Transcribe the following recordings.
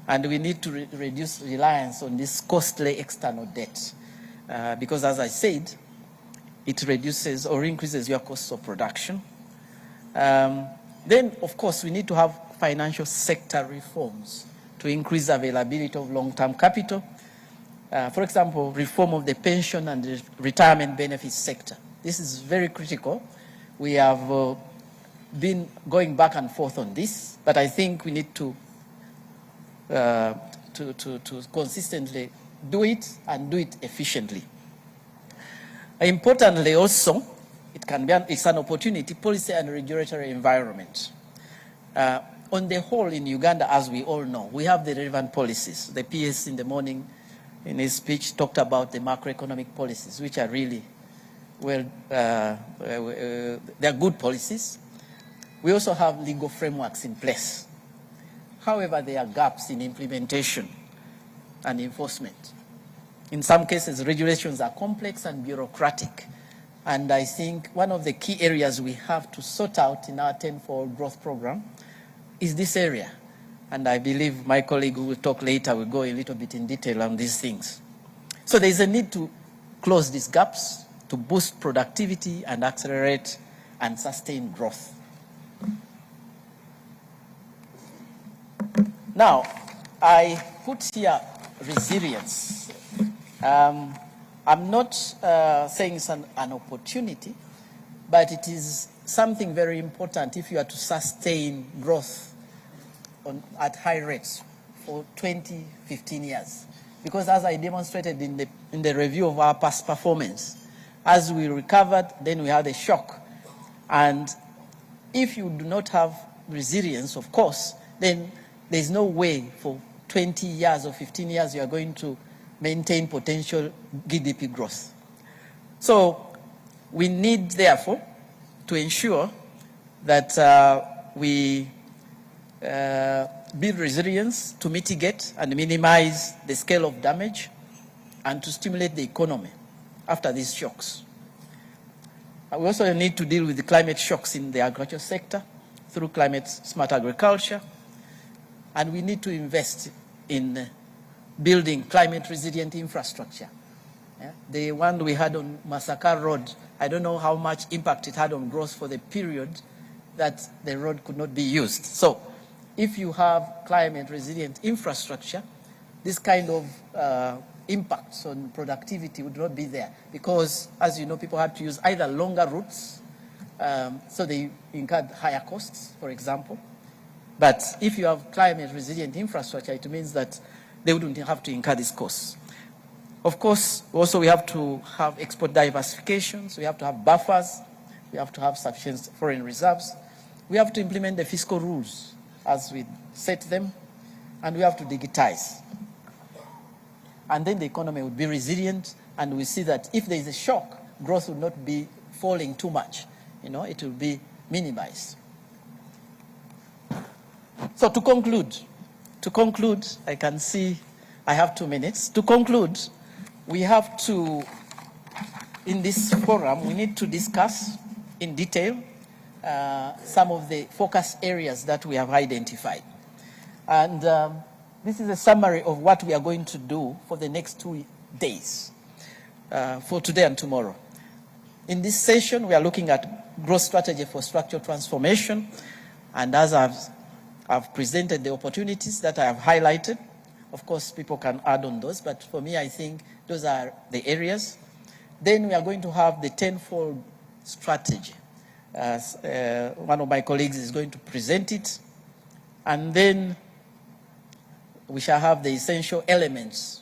And we need to reduce reliance on this costly external debt because, as I said, it reduces or increases your costs of production. Then, of course, we need to have financial sector reforms to increase availability of long-term capital. For example, reform of the pension and the retirement benefits sector. This is very critical. We have been going back and forth on this, but I think we need to consistently do it and do it efficiently. Importantly also, it's an opportunity, policy and regulatory environment. On the whole in Uganda, as we all know, we have the relevant policies. The PS in the morning in his speech talked about the macroeconomic policies, which are really, well, they're good policies. We also have legal frameworks in place. However, there are gaps in implementation and enforcement. In some cases, regulations are complex and bureaucratic. And I think one of the key areas we have to sort out in our 10-fold growth program is this area. And I believe my colleague who will talk later will go a little bit in detail on these things. So there is a need to close these gaps to boost productivity and accelerate and sustain growth. Now, I put here resilience. I'm not saying it's an opportunity, but it is something very important if you are to sustain growth at high rates for 20, 15 years. Because as I demonstrated in the review of our past performance, as we recovered, then we had a shock. And if you do not have resilience, of course, then there's no way for 20 years or 15 years you are going to maintain potential GDP growth. So we need, therefore, to ensure that we build resilience to mitigate and minimize the scale of damage and to stimulate the economy after these shocks. We also need to deal with the climate shocks in the agriculture sector through climate-smart agriculture, and we need to invest in building climate-resilient infrastructure. Yeah? The one we had on Masaka Road, I don't know how much impact it had on growth for the period that the road could not be used. So if you have climate-resilient infrastructure, this kind of impacts on productivity would not be there because, as you know, people had to use either longer routes, so they incurred higher costs, for example. But if you have climate-resilient infrastructure, it means that they wouldn't have to incur these costs. Of course, also we have to have export diversifications, we have to have buffers, we have to have sufficient foreign reserves, we have to implement the fiscal rules as we set them, and we have to digitize. And then the economy would be resilient, and we see that if there is a shock, growth will not be falling too much. You know, it will be minimized. So to conclude, I can see I have 2 minutes. To conclude, we have to, in this forum, we need to discuss in detail some of the focus areas that we have identified. And this is a summary of what we are going to do for the next 2 days, for today and tomorrow. In this session, we are looking at growth strategy for structural transformation. And as I've presented the opportunities that I have highlighted. Of course, people can add on those, but for me, I think those are the areas. Then we are going to have the 10-fold strategy. One of my colleagues is going to present it. And then we shall have the essential elements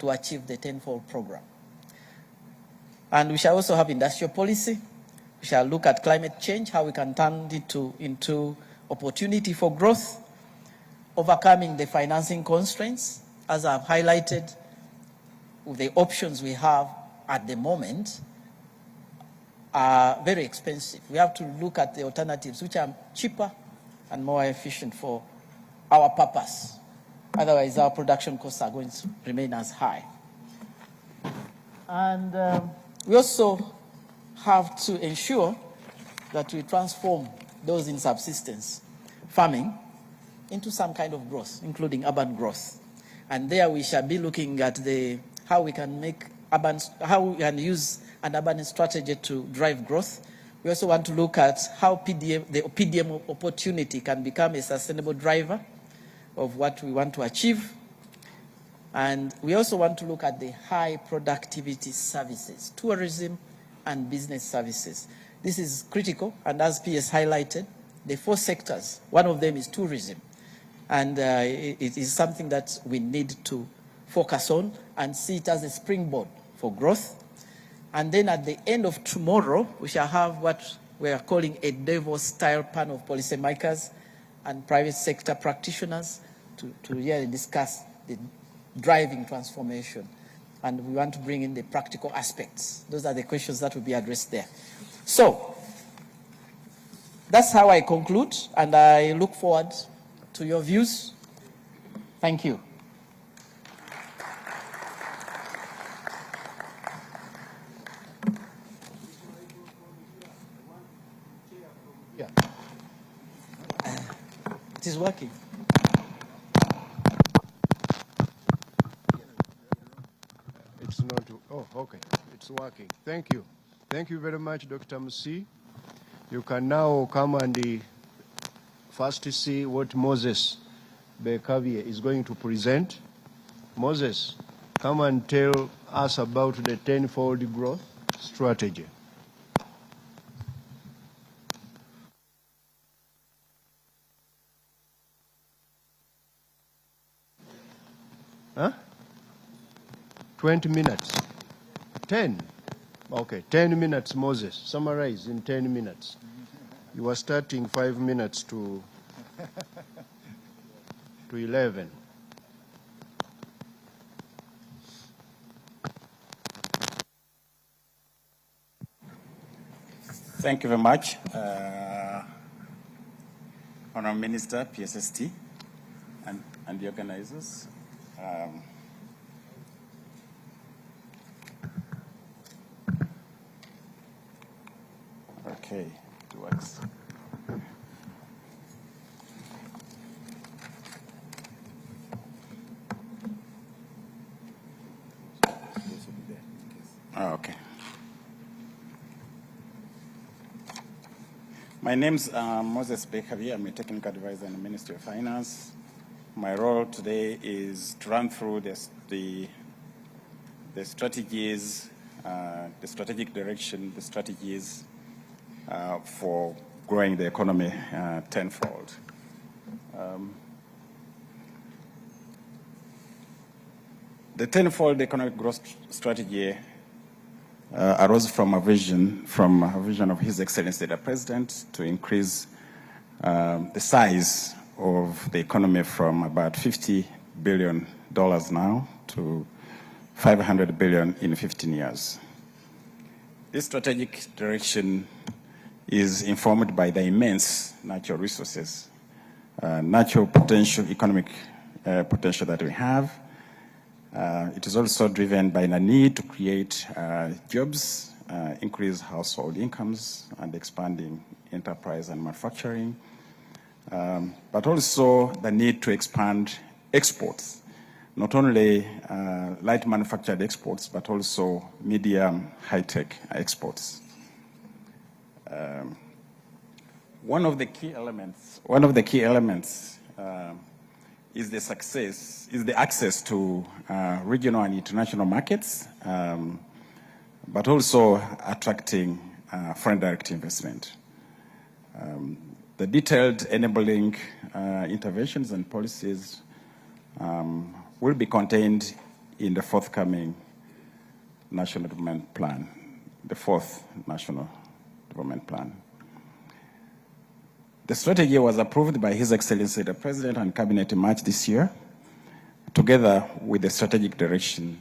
to achieve the 10-fold program. And we shall also have industrial policy. We shall look at climate change, how we can turn it into opportunity for growth, overcoming the financing constraints, as I've highlighted, with the options we have at the moment are very expensive. We have to look at the alternatives which are cheaper and more efficient for our purpose. Otherwise, our production costs are going to remain as high. And we also have to ensure that we transform those in subsistence farming into some kind of growth, including urban growth. And there we shall be looking at how we can use an urban strategy to drive growth. We also want to look at how the PDM opportunity can become a sustainable driver of what we want to achieve. And we also want to look at the high productivity services, tourism and business services. This is critical, and as PS highlighted, the 4 sectors, one of them is tourism. And it is something that we need to focus on and see it as a springboard for growth. And then at the end of tomorrow, we shall have what we are calling a Davos-style panel of policymakers and private sector practitioners to really discuss the driving transformation. And we want to bring in the practical aspects. Those are the questions that will be addressed there. So that's how I conclude, and I look forward to your views. Thank you. Yeah. It is working. It's not. Oh, okay. It's working. Thank you. Thank you very much, Dr. Musi. You can now come and first see what Moses Bekavie is going to present. Moses, come and tell us about the 10-fold growth strategy. Huh? 20 minutes. 10. Okay, 10 minutes, Moses. Summarize in 10 minutes. You are starting 5 minutes to 11. Thank you very much, Honourable Minister, PSST, and the organizers. Okay, it works. Okay. My name's Moses Bekavie. I'm a technical advisor in the Ministry of Finance. My role today is to run through the strategies, the strategic direction, the strategies for growing the economy tenfold. The tenfold economic growth strategy arose from a vision of His Excellency the President to increase the size of the economy from about $50 billion now to $500 billion in 15 years. This strategic direction is informed by the immense natural resources, natural potential, economic potential that we have. It is also driven by the need to create jobs, increase household incomes, and expanding enterprise and manufacturing, but also the need to expand exports, not only light manufactured exports, but also medium high-tech exports. One of the key elements is the access to regional and international markets, but also attracting foreign direct investment. The detailed enabling interventions and policies will be contained in the forthcoming National Development Plan, the 4th National Development Plan. The strategy was approved by His Excellency the President and Cabinet in March this year, together with the strategic direction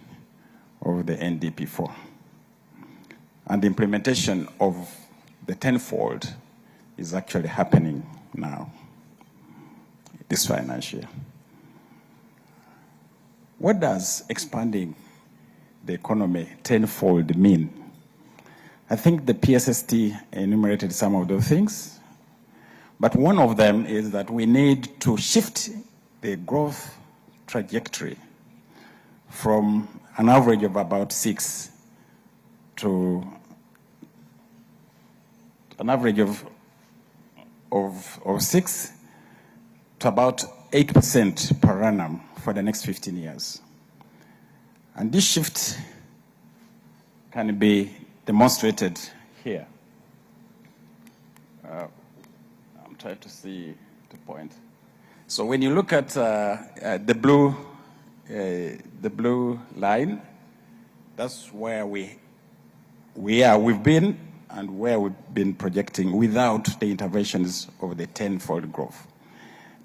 of the NDP4. And the implementation of the tenfold is actually happening now, this financial year. What does expanding the economy tenfold mean? I think the PSST enumerated some of those things, But one of them is that we need to shift the growth trajectory from an average of about 6 to an average of 6 to about 8% per annum for the next 15 years. And this shift can be demonstrated here. I'm trying to see the point. So when you look at the blue line, that's where we've been and where we've been projecting without the interventions of the tenfold growth.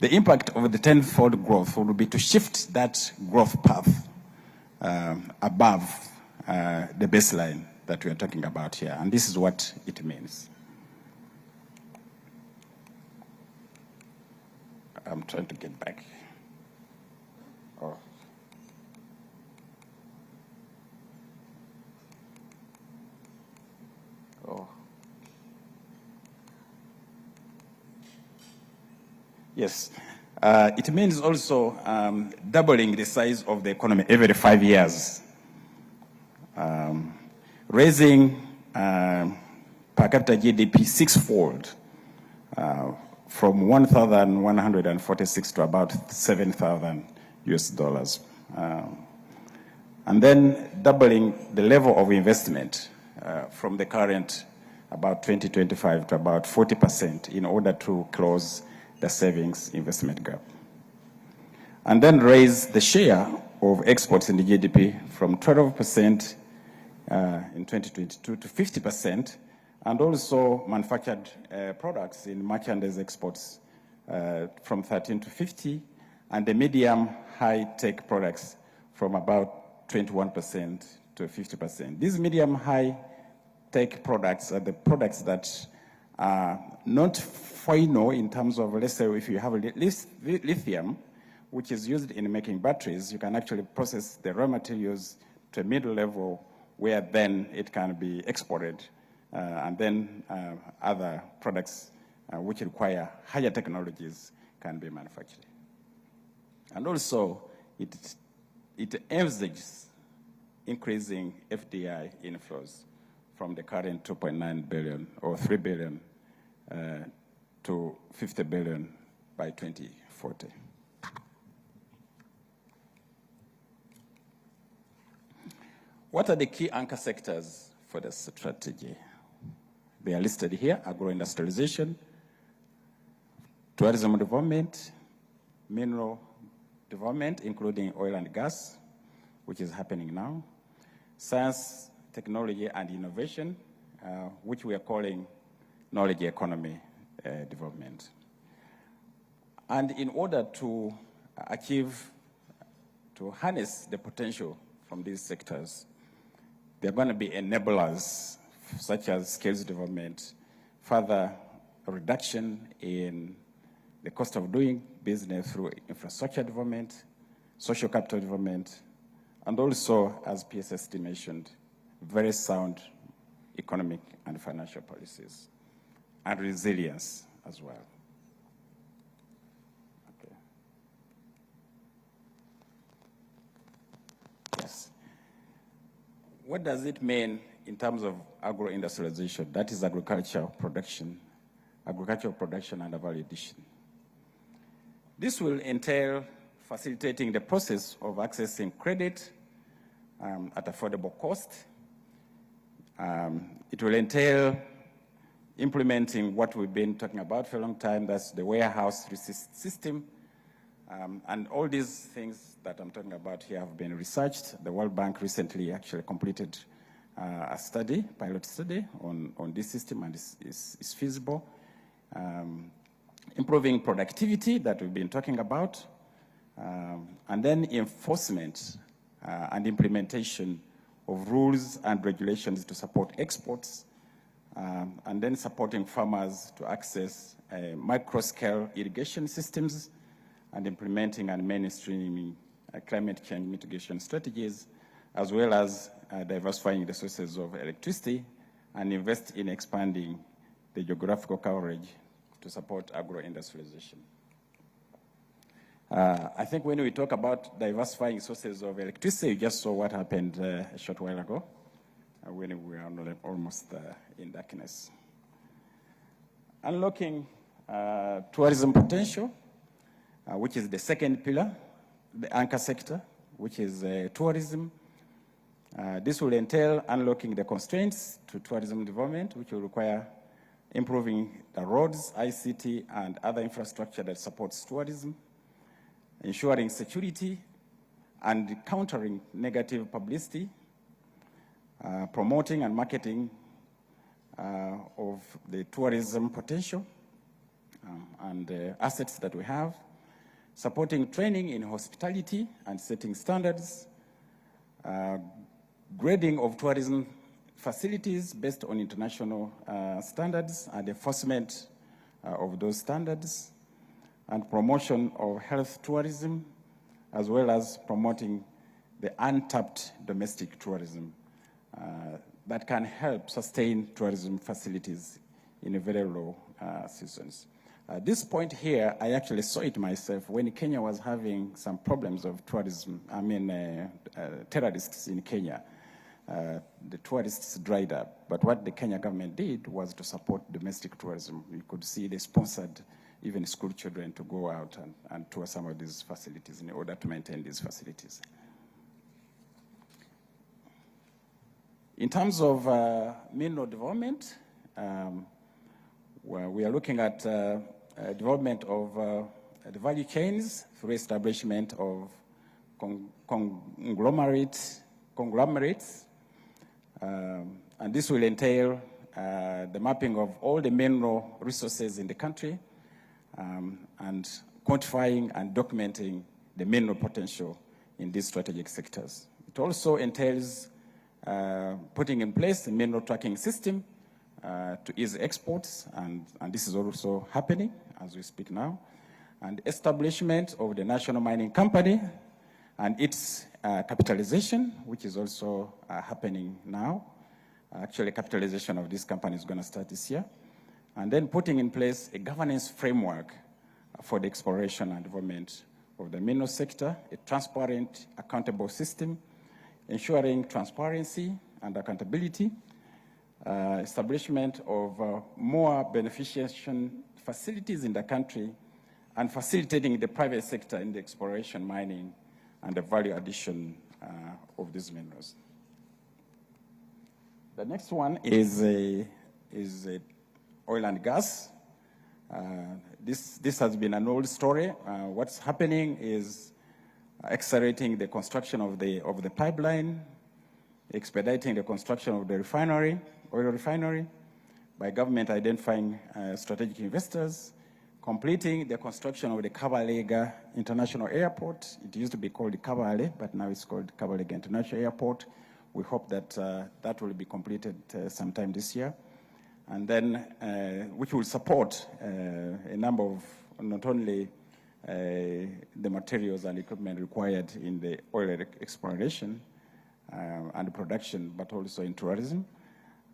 The impact of the tenfold growth will be to shift that growth path above the baseline that we are talking about here, and this is what it means. I'm trying to get back. Yes, it means also doubling the size of the economy every 5 years, raising per capita GDP 6-fold, from 1,146 to about 7,000 US dollars. And then doubling the level of investment from the current about 20-25 to about 40% in order to close the savings investment gap. And then raise the share of exports in the GDP from 12% in 2022 to 50%, and also manufactured products in merchandise exports from 13 to 50, and the medium high-tech products from about 21% to 50%. These medium high-tech products are the products that are not final in terms of, let's say, if you have lithium, which is used in making batteries, you can actually process the raw materials to a middle level where then it can be exported, and then other products which require higher technologies can be manufactured. And also, it envisages increasing FDI inflows from the current 2.9 billion or 3 billion to 50 billion by 2040. What are the key anchor sectors for the strategy? They are listed here: agro-industrialization, tourism development, mineral development, including oil and gas, which is happening now, science, technology, and innovation, which we are calling knowledge economy development. And in order to harness the potential from these sectors, there are going to be enablers such as skills development, further reduction in the cost of doing business through infrastructure development, social capital development, and also, as PSSD mentioned, very sound economic and financial policies, and resilience as well. Okay. Yes. What does it mean in terms of agro-industrialization? That is agricultural production and value addition. This will entail facilitating the process of accessing credit at affordable cost. It will entail implementing what we've been talking about for a long time, that's the warehouse system. And all these things that I'm talking about here have been researched. The World Bank recently actually completed a study, pilot study on this system, and it's feasible. Improving productivity that we've been talking about, and then enforcement and implementation of rules and regulations to support exports, and then supporting farmers to access micro-scale irrigation systems, and implementing and mainstreaming climate change mitigation strategies, as well as diversifying the sources of electricity, and invest in expanding the geographical coverage to support agro-industrialization. I think when we talk about diversifying sources of electricity, you just saw what happened a short while ago when we are almost in darkness. Unlocking tourism potential, which is the second pillar, the anchor sector, which is tourism. This will entail unlocking the constraints to tourism development, which will require improving the roads, ICT, and other infrastructure that supports tourism, ensuring security and countering negative publicity, promoting and marketing of the tourism potential and the assets that we have, supporting training in hospitality and setting standards, grading of tourism facilities based on international standards and enforcement of those standards, and promotion of health tourism, as well as promoting the untapped domestic tourism that can help sustain tourism facilities in a very low seasons. This point here, I actually saw it myself when Kenya was having some problems of tourism, terrorists in Kenya. The tourists dried up, but what the Kenya government did was to support domestic tourism. You could see they sponsored even school children to go out and tour some of these facilities in order to maintain these facilities. In terms of mineral development, we are looking at development of the value chains through establishment of conglomerates, and this will entail the mapping of all the mineral resources in the country and quantifying and documenting the mineral potential in these strategic sectors. It also entails putting in place a mineral tracking system to ease exports, and this is also happening as we speak now, and establishment of the National Mining Company and its capitalization, which is also happening now. Actually, capitalization of this company is going to start this year. And then putting in place a governance framework for the exploration and development of the mineral sector, a transparent, accountable system, ensuring transparency and accountability, establishment of more beneficiation facilities in the country, and facilitating the private sector in the exploration, mining, and the value addition of these minerals. The next one is oil and gas. This has been an old story. What's happening is accelerating the construction of the pipeline, expediting the construction of the oil refinery, by government identifying strategic investors, completing the construction of the Kabalega International Airport. It used to be called Kabale, but now it's called Kabalega International Airport. We hope that that will be completed sometime this year. And then, which will support a number of not only the materials and equipment required in the oil exploration and production, but also in tourism,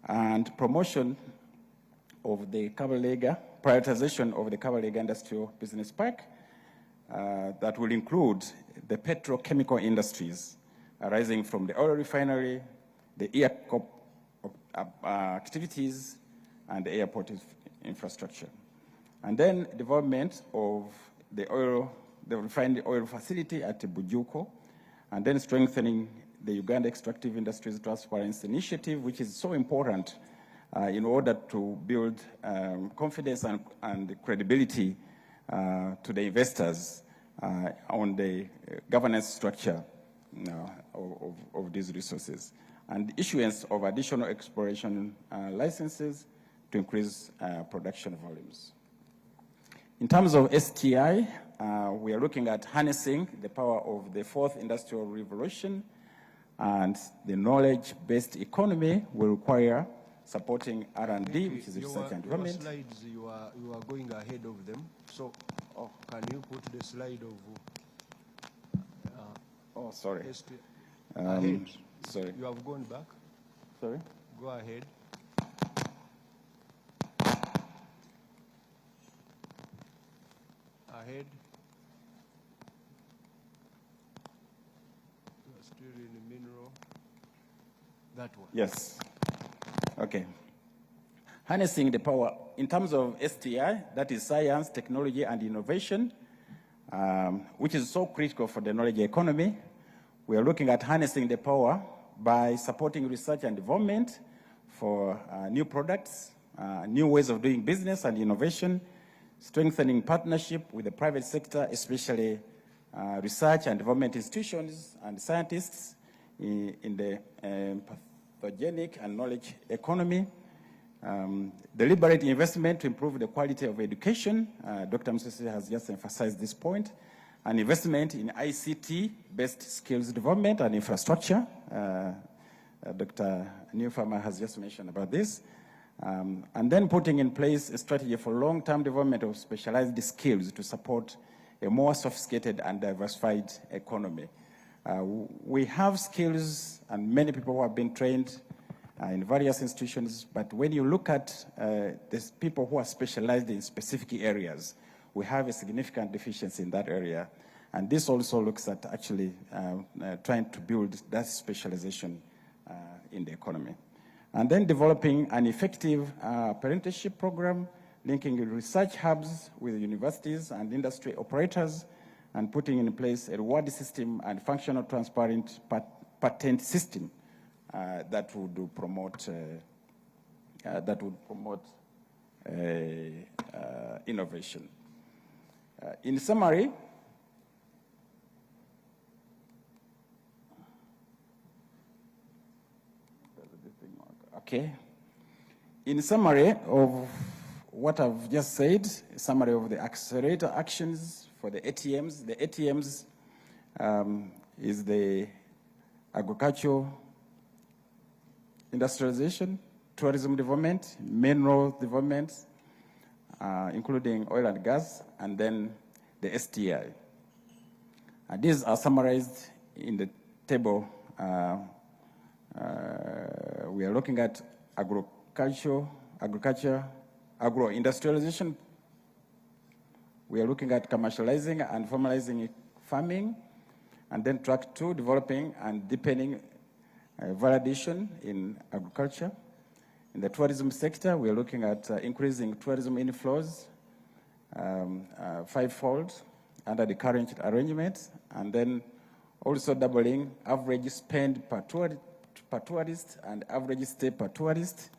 and promotion of the Kabalega, prioritization of the Kabalega Industrial Business Park that will include the petrochemical industries arising from the oil refinery, the EACOP activities, and the airport infrastructure. And then development of the refined oil facility at Bujuko, and then strengthening the Uganda Extractive Industries Transparency Initiative, which is so important in order to build confidence and credibility to the investors on the governance structure of these resources, and issuance of additional exploration licenses to increase production volumes. In terms of STI, we are looking at harnessing the power of the fourth industrial revolution, and the knowledge-based economy will require supporting R&D, which is research and development. Your slides, you are going ahead of them. So, can you put the slide of? Sorry. Ahead. Sorry. You have gone back. Sorry. Go ahead. ahead. We're still in the mineral. That one. Yes. Okay. Harnessing the power in terms of STI, that is science, technology, and innovation, which is so critical for the knowledge economy. We are looking at harnessing the power by supporting research and development for new products, new ways of doing business and innovation, strengthening partnership with the private sector, especially research and development institutions and scientists in the pathogenic and knowledge economy. Deliberate investment to improve the quality of education. Dr. Museveni has just emphasized this point. And investment in ICT-based skills development and infrastructure. Dr. Newfarmer has just mentioned about this. And then putting in place a strategy for long-term development of specialized skills to support a more sophisticated and diversified economy. We have skills and many people who have been trained in various institutions, but when you look at these people who are specialized in specific areas, we have a significant deficiency in that area. And this also looks at actually trying to build that specialization in the economy. And then developing an effective apprenticeship program, linking research hubs with universities and industry operators, and putting in place a reward system and functional transparent patent system that would promote innovation. In summary, okay. In summary of what I've just said, a summary of the accelerator actions for the ATMs. The ATMs is the agricultural industrialization, tourism development, mineral development, including oil and gas, and then the STI. And these are summarized in the table. We are looking at agriculture, agro-industrialization. We are looking at commercializing and formalizing farming, and then track 2, developing and deepening validation in agriculture. In the tourism sector, we are looking at increasing tourism inflows 5-fold under the current arrangement, and then also doubling average spend per tourist and average stay per tourist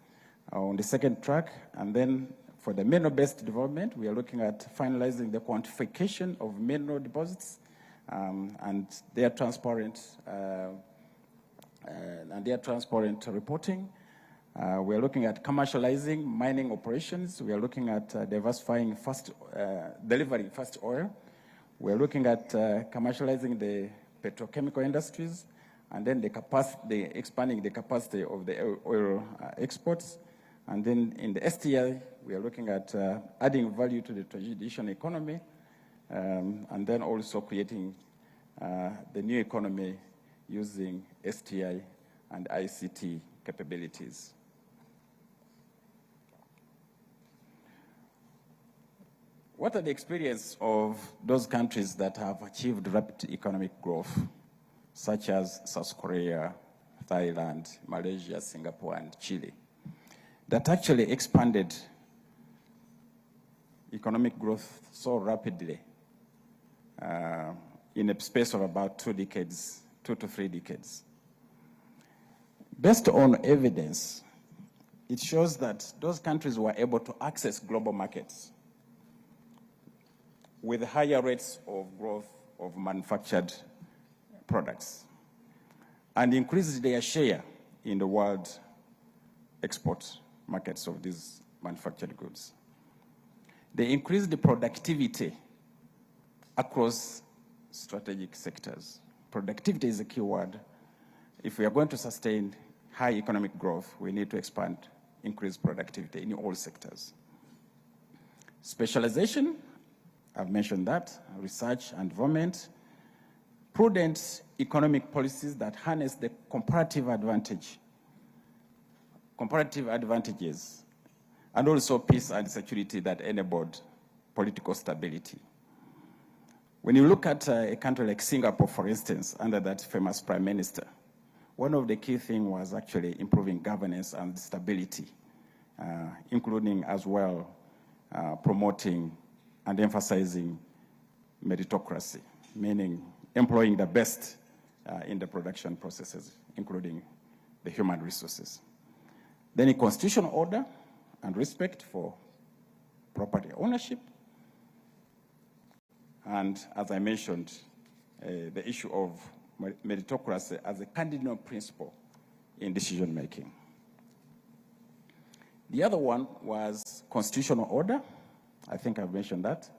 on the second track. And then for the mineral-based development, we are looking at finalizing the quantification of mineral deposits and their transparent reporting. We are looking at commercializing mining operations. We are looking at diversifying delivering fast oil. We are looking at commercializing the petrochemical industries, and then expanding the capacity of the oil exports. And then in the STI, we are looking at adding value to the traditional economy, and then also creating the new economy using STI and ICT capabilities. What are the experience of those countries that have achieved rapid economic growth, such as South Korea, Thailand, Malaysia, Singapore, and Chile, that actually expanded economic growth so rapidly in a space of about 2 to 3 decades? Based on evidence, it shows that those countries were able to access global markets with higher rates of growth of manufactured products and increased their share in the world export markets of these manufactured goods. They increased the productivity across strategic sectors. Productivity is a key word. If we are going to sustain high economic growth, we need to increase productivity in all sectors. Specialization, I've mentioned that, research and development, prudent economic policies that harness the comparative advantages, and also peace and security that enabled political stability. When you look at a country like Singapore, for instance, under that famous prime minister, one of the key things was actually improving governance and stability, including as well promoting and emphasizing meritocracy, meaning employing the best in the production processes, including the human resources. Then a constitutional order and respect for property ownership. And as I mentioned, the issue of meritocracy as a cardinal principle in decision making. The other one was constitutional order. I think I've mentioned that.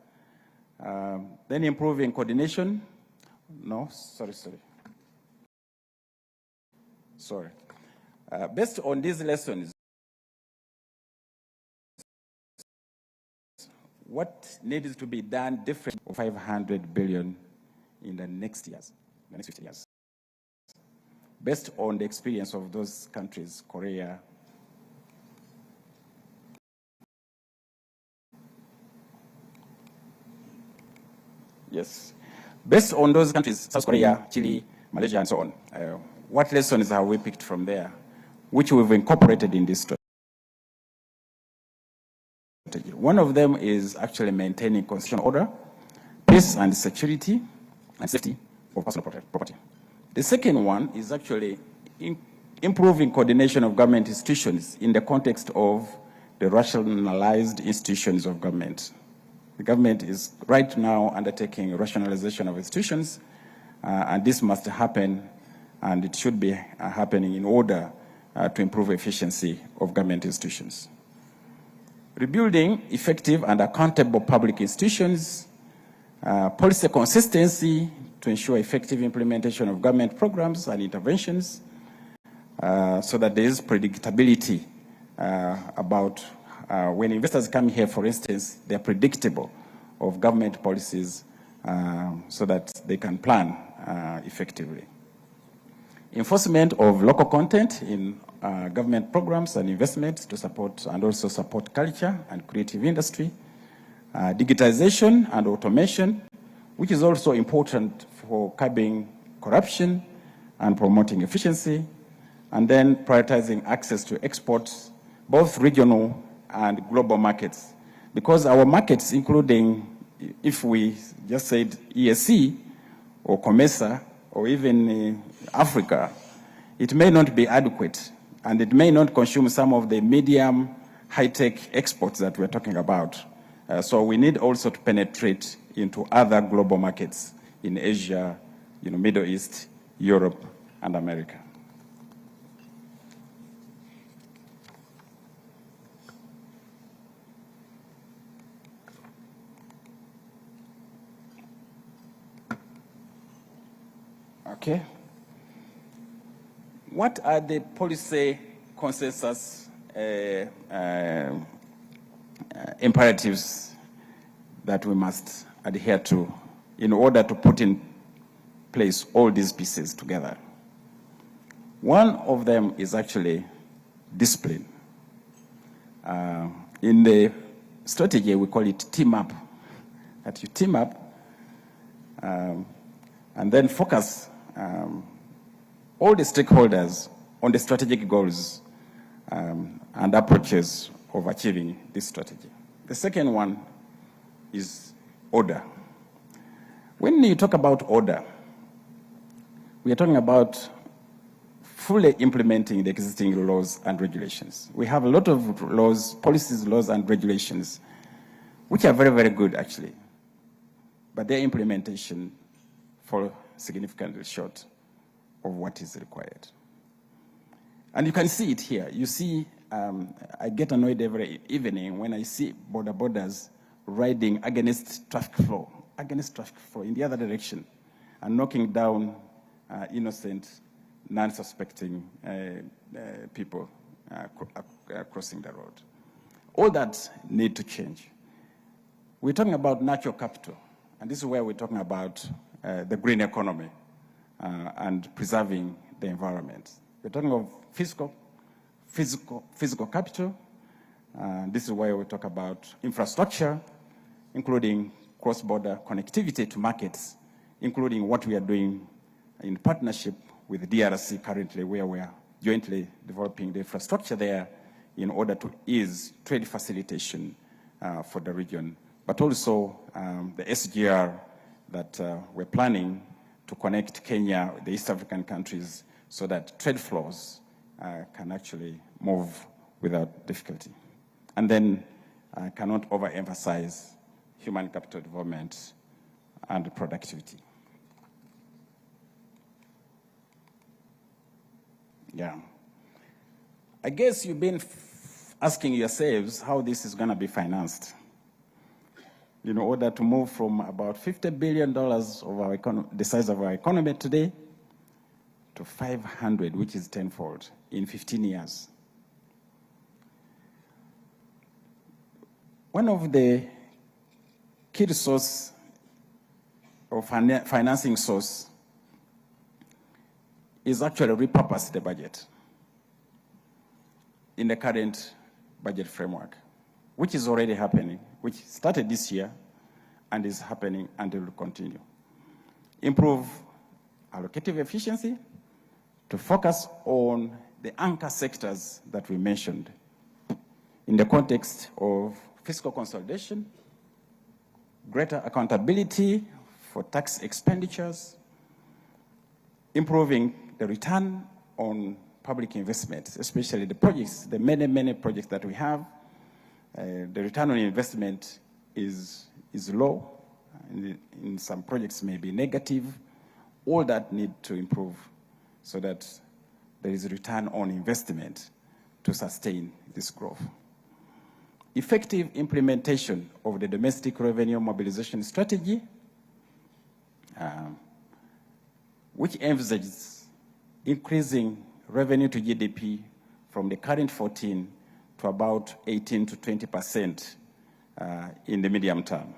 Then improving coordination. No, sorry. Based on these lessons, what needs to be done different of 500 billion in the next years, the next 50 years, based on the experience of those countries, Korea, yes, based on those countries, South Korea, Chile, Malaysia, and so on, what lessons have we picked from there, which we've incorporated in this strategy? One of them is actually maintaining constitutional order, peace and security, and safety of personal property. The second one is actually improving coordination of government institutions in the context of the rationalized institutions of government. The government is right now undertaking rationalization of institutions, and this must happen, and it should be happening in order to improve efficiency of government institutions. Rebuilding effective and accountable public institutions, policy consistency to ensure effective implementation of government programs and interventions, so that there is predictability about when investors come here, for instance, they're predictable of government policies so that they can plan effectively. Enforcement of local content in government programs and investments to support and also support culture and creative industry. Digitization and automation, which is also important for curbing corruption and promoting efficiency. And then prioritizing access to exports, both regional and global markets. Because our markets, including, if we just said ESC or COMESA or even Africa, it may not be adequate, and it may not consume some of the medium high-tech exports that we're talking about. So we need also to penetrate into other global markets in Asia, Middle East, Europe, and America. Okay. What are the policy consensus imperatives that we must adhere to in order to put in place all these pieces together? One of them is actually discipline. In the strategy, we call it team up. That you team up and then focus all the stakeholders on the strategic goals and approaches of achieving this strategy. The second one is order. When you talk about order, we are talking about fully implementing the existing laws and regulations. We have a lot of laws, policies, laws, and regulations, which are very, very good, actually, but their implementation falls significantly short of what is required. And you can see it here. You see, I get annoyed every evening when I see borders riding against traffic flow in the other direction and knocking down innocent, non-suspecting people crossing the road. All that need to change. We're talking about natural capital, and this is where we're talking about the green economy and preserving the environment. We're talking of physical capital. This is where we talk about infrastructure, including cross-border connectivity to markets, including what we are doing in partnership with DRC currently, where we are jointly developing the infrastructure there in order to ease trade facilitation for the region, but also the SGR that we're planning to connect Kenya with the East African countries so that trade flows can actually move without difficulty. And then I cannot overemphasize human capital development and productivity. Yeah. I guess you've been asking yourselves how this is going to be financed in order to move from about $50 billion of our the size of our economy today to 500, which is tenfold in 15 years. One of the key source of financing source is actually repurpose the budget in the current budget framework, which is already happening, which started this year and is happening and will continue. Improve allocative efficiency to focus on the anchor sectors that we mentioned in the context of fiscal consolidation, greater accountability for tax expenditures, improving the return on public investment, especially the projects, the many projects that we have. The return on investment is low. In some projects may be negative. All that need to improve so that there is a return on investment to sustain this growth. Effective implementation of the domestic revenue mobilization strategy, which envisages increasing revenue to GDP from the current 14 to about 18 to 20% in the medium term.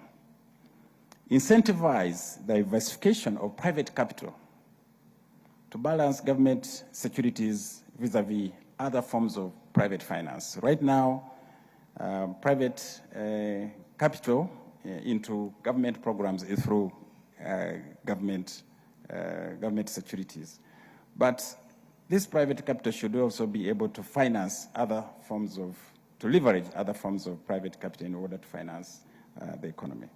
Incentivize the diversification of private capital to balance government securities vis-a-vis other forms of private finance. Right now, private capital into government programs is through government securities. But this private capital should also be able to finance other forms of, to leverage other forms of private capital in order to finance the economy.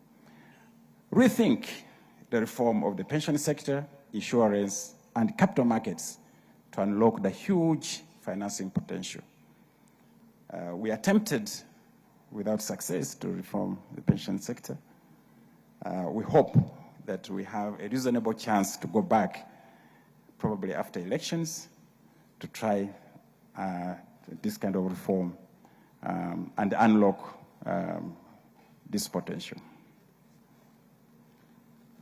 Rethink the reform of the pension sector, insurance, and capital markets to unlock the huge financing potential. We attempted, without success, to reform the pension sector. We hope that we have a reasonable chance to go back, probably after elections, to try this kind of reform and unlock this potential.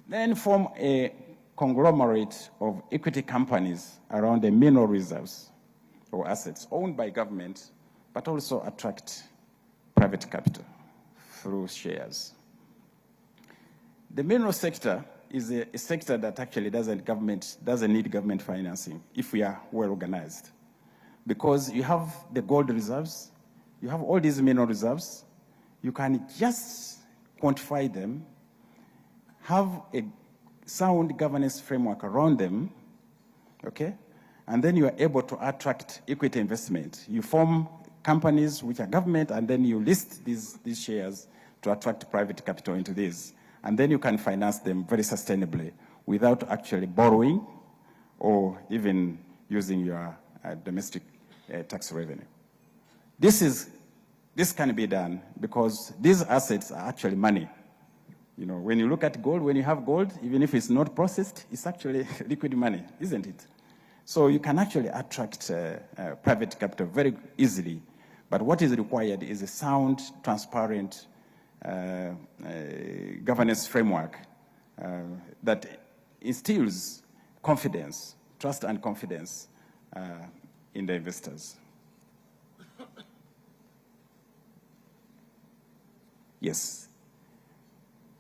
Then form a conglomerate of equity companies around the mineral reserves or assets owned by government, but also attract private capital through shares. The mineral sector is a sector that actually doesn't need government financing if we are well organized. Because you have the gold reserves, you have all these mineral reserves, you can just quantify them, have a sound governance framework around them, okay? And then you are able to attract equity investment. You form companies which are government, and then you list these shares to attract private capital into these. And then you can finance them very sustainably without actually borrowing or even using your domestic tax revenue. This can be done because these assets are actually money. You know, when you look at gold, when you have gold, even if it's not processed, it's actually liquid money, isn't it? So you can actually attract private capital very easily. But what is required is a sound, transparent governance framework that instills confidence, trust and confidence in the investors. Yes.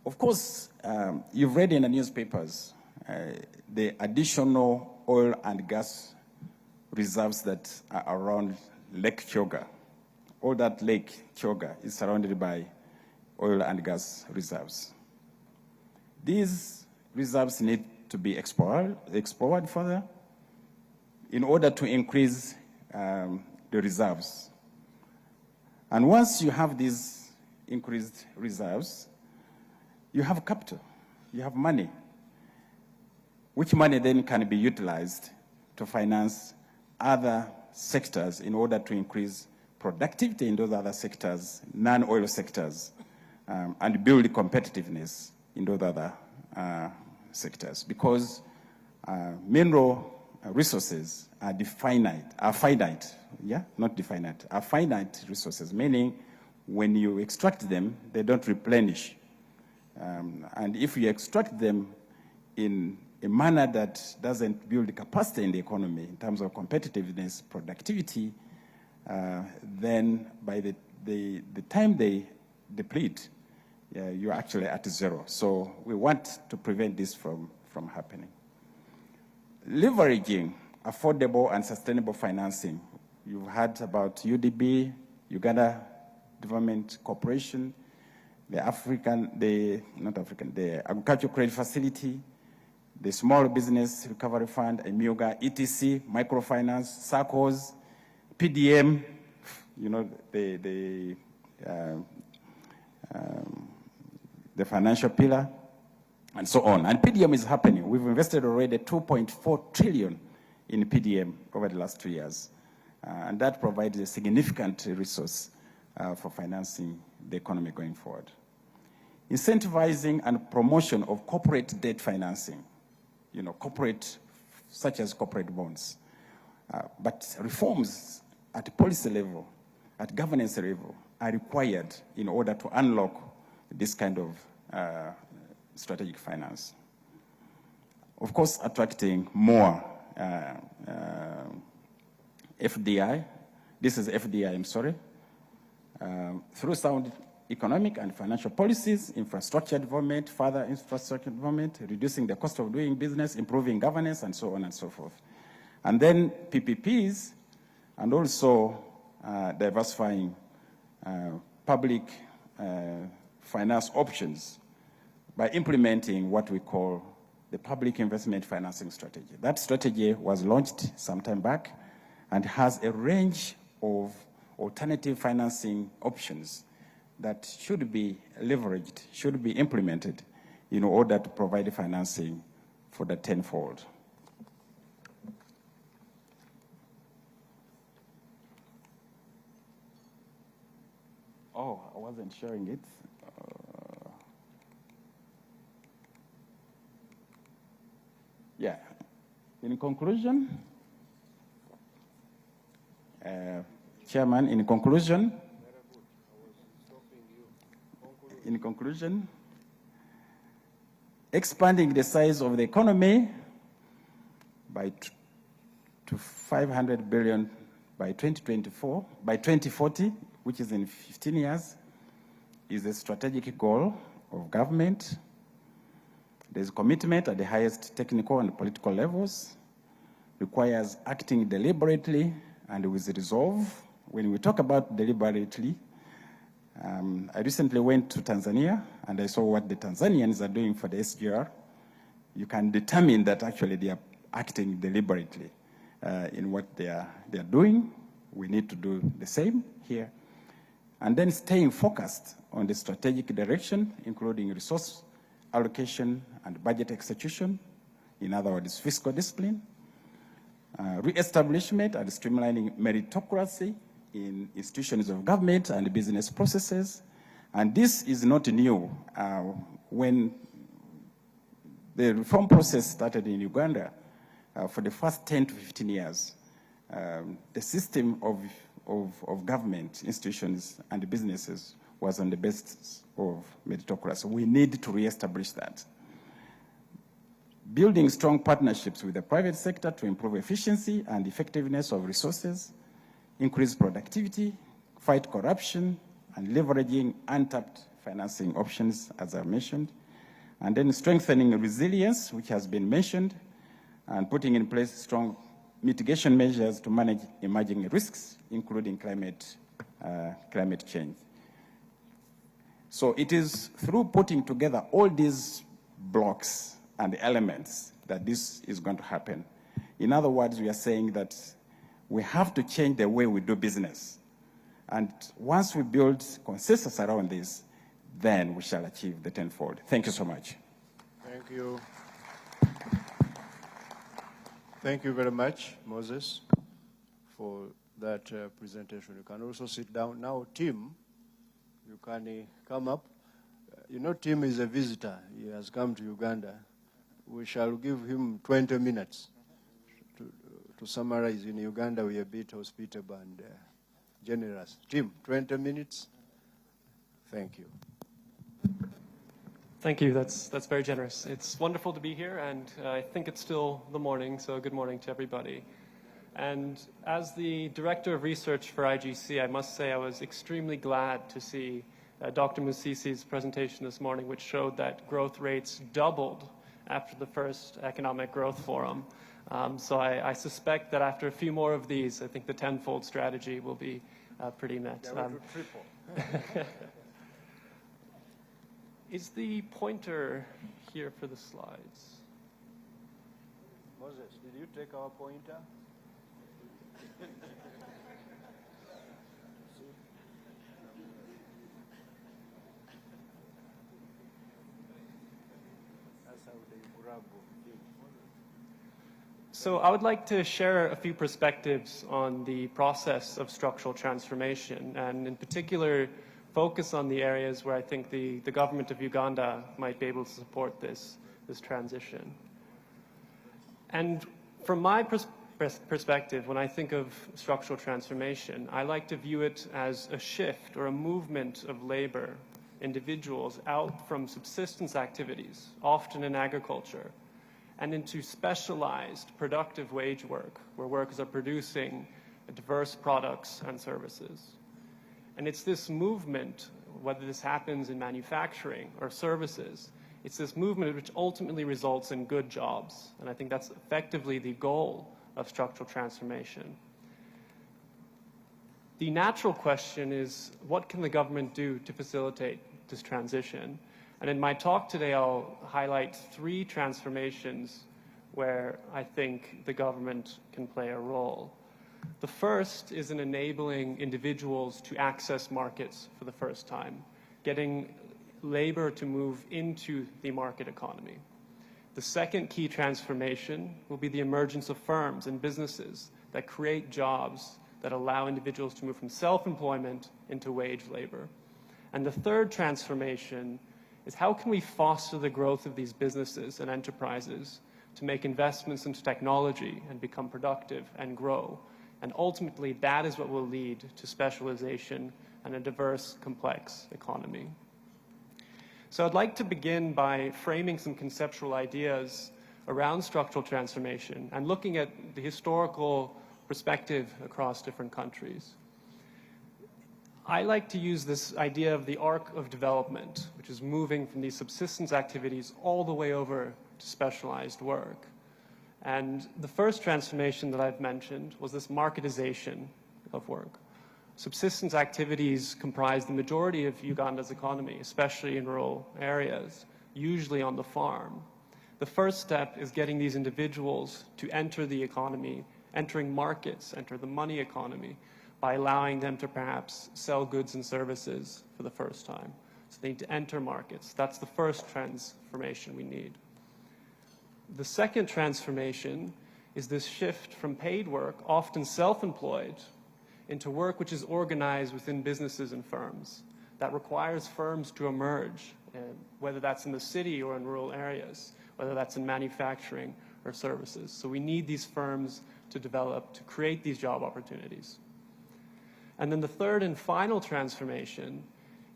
Of course, you've read in the newspapers the additional oil and gas reserves that are around Lake Kyoga. All that Lake Kyoga is surrounded by oil and gas reserves. these reserves need to be explored further in order to increase the reserves. And once you have these increased reserves, you have capital, you have money, which money then can be utilized to finance other sectors in order to increase productivity in those other sectors, non-oil sectors, and build competitiveness in those other sectors. Because mineral resources are finite, resources, meaning when you extract them, they don't replenish. And if you extract them in a manner that doesn't build capacity in the economy in terms of competitiveness, productivity, then by the time they deplete, you're actually at zero. So we want to prevent this from happening. Leveraging affordable and sustainable financing. You've heard about UDB, Uganda Development Corporation, the Agricultural Credit Facility, the Small Business Recovery Fund, EMUGA, ETC, microfinance, SACCOs, PDM, you know, the financial pillar, and so on. And PDM is happening. We've invested already 2.4 trillion in PDM over the last 2 years. And that provides a significant resource for financing the economy going forward. Incentivizing and promotion of corporate debt financing, you know, such as corporate bonds. But reforms at policy level, at governance level, are required in order to unlock this kind of strategic finance. Of course, attracting more FDI. This is FDI, I'm sorry. Through sound economic and financial policies, infrastructure development, further infrastructure development, reducing the cost of doing business, improving governance, and so on and so forth. And then PPPs, and also diversifying public finance options by implementing what we call the public investment financing strategy. That strategy was launched some time back and has a range of alternative financing options that should be leveraged, should be implemented in order to provide financing for the tenfold. Oh, I wasn't sharing it. Yeah. In conclusion, Chairman, in conclusion, expanding the size of the economy to 500 billion by 2040, which is in 15 years, is a strategic goal of government. There's commitment at the highest technical and political levels, requires acting deliberately and with resolve. When we talk about deliberately, I recently went to Tanzania and I saw what the Tanzanians are doing for the SGR. You can determine that actually they are acting deliberately in what they are doing. We need to do the same here. And then staying focused on the strategic direction, including resource allocation and budget execution, in other words, fiscal discipline, re-establishment and streamlining meritocracy in institutions of government and business processes. And this is not new. When the reform process started in Uganda, for the first 10 to 15 years, the system of government, institutions, and businesses was on the basis of meritocracy. We need to re-establish that. Building strong partnerships with the private sector to improve efficiency and effectiveness of resources, increase productivity, fight corruption, and leveraging untapped financing options, as I mentioned. And then strengthening resilience, which has been mentioned, and putting in place strong mitigation measures to manage emerging risks, including climate change. So it is through putting together all these blocks and elements that this is going to happen. In other words, we are saying that we have to change the way we do business. And once we build consensus around this, then we shall achieve the tenfold. Thank you so much. Thank you. Thank you very much, Moses, for that presentation. You can also sit down. Now, Tim, you can come up. You know, Tim is a visitor. He has come to Uganda. We shall give him 20 minutes to summarize. In Uganda, we are a bit hospitable and generous. Tim, 20 minutes. Thank you. Thank you. That's very generous. It's wonderful to be here, and I think it's still the morning, so good morning to everybody. And as the Director of Research for IGC, I must say I was extremely glad to see Dr. Musisi's presentation this morning, which showed that growth rates doubled after the first Economic Growth Forum. So I suspect that after a few more of these, I think the tenfold strategy will be pretty met. Triple. Is the pointer here for the slides? Moses, did you take our pointer? That's how they grab it. So I would like to share a few perspectives on the process of structural transformation, and in particular focus on the areas where I think the government of Uganda might be able to support this transition. And from my perspective, when I think of structural transformation, I like to view it as a shift or a movement of labor, individuals out from subsistence activities, often in agriculture, and into specialized productive wage work, where workers are producing diverse products and services. And it's this movement, whether this happens in manufacturing or services, it's this movement which ultimately results in good jobs. And I think that's effectively the goal of structural transformation. The natural question is, what can the government do to facilitate this transition? And in my talk today, I'll highlight 3 transformations where I think the government can play a role. The first is in enabling individuals to access markets for the first time, getting labor to move into the market economy. The second key transformation will be the emergence of firms and businesses that create jobs that allow individuals to move from self-employment into wage labor. And the third transformation is how can we foster the growth of these businesses and enterprises to make investments into technology and become productive and grow. And ultimately, that is what will lead to specialization and a diverse, complex economy. So I'd like to begin by framing some conceptual ideas around structural transformation and looking at the historical perspective across different countries. I like to use this idea of the arc of development, which is moving from these subsistence activities all the way over to specialized work. And the first transformation that I've mentioned was this marketization of work. Subsistence activities comprise the majority of Uganda's economy, especially in rural areas, usually on the farm. The first step is getting these individuals to enter the economy, entering markets, enter the money economy, by allowing them to perhaps sell goods and services for the first time. So they need to enter markets. That's the first transformation we need. The second transformation is this shift from paid work, often self-employed, into work which is organized within businesses and firms. That requires firms to emerge, whether that's in the city or in rural areas, whether that's in manufacturing or services. So we need these firms to develop, to create these job opportunities. And then the third and final transformation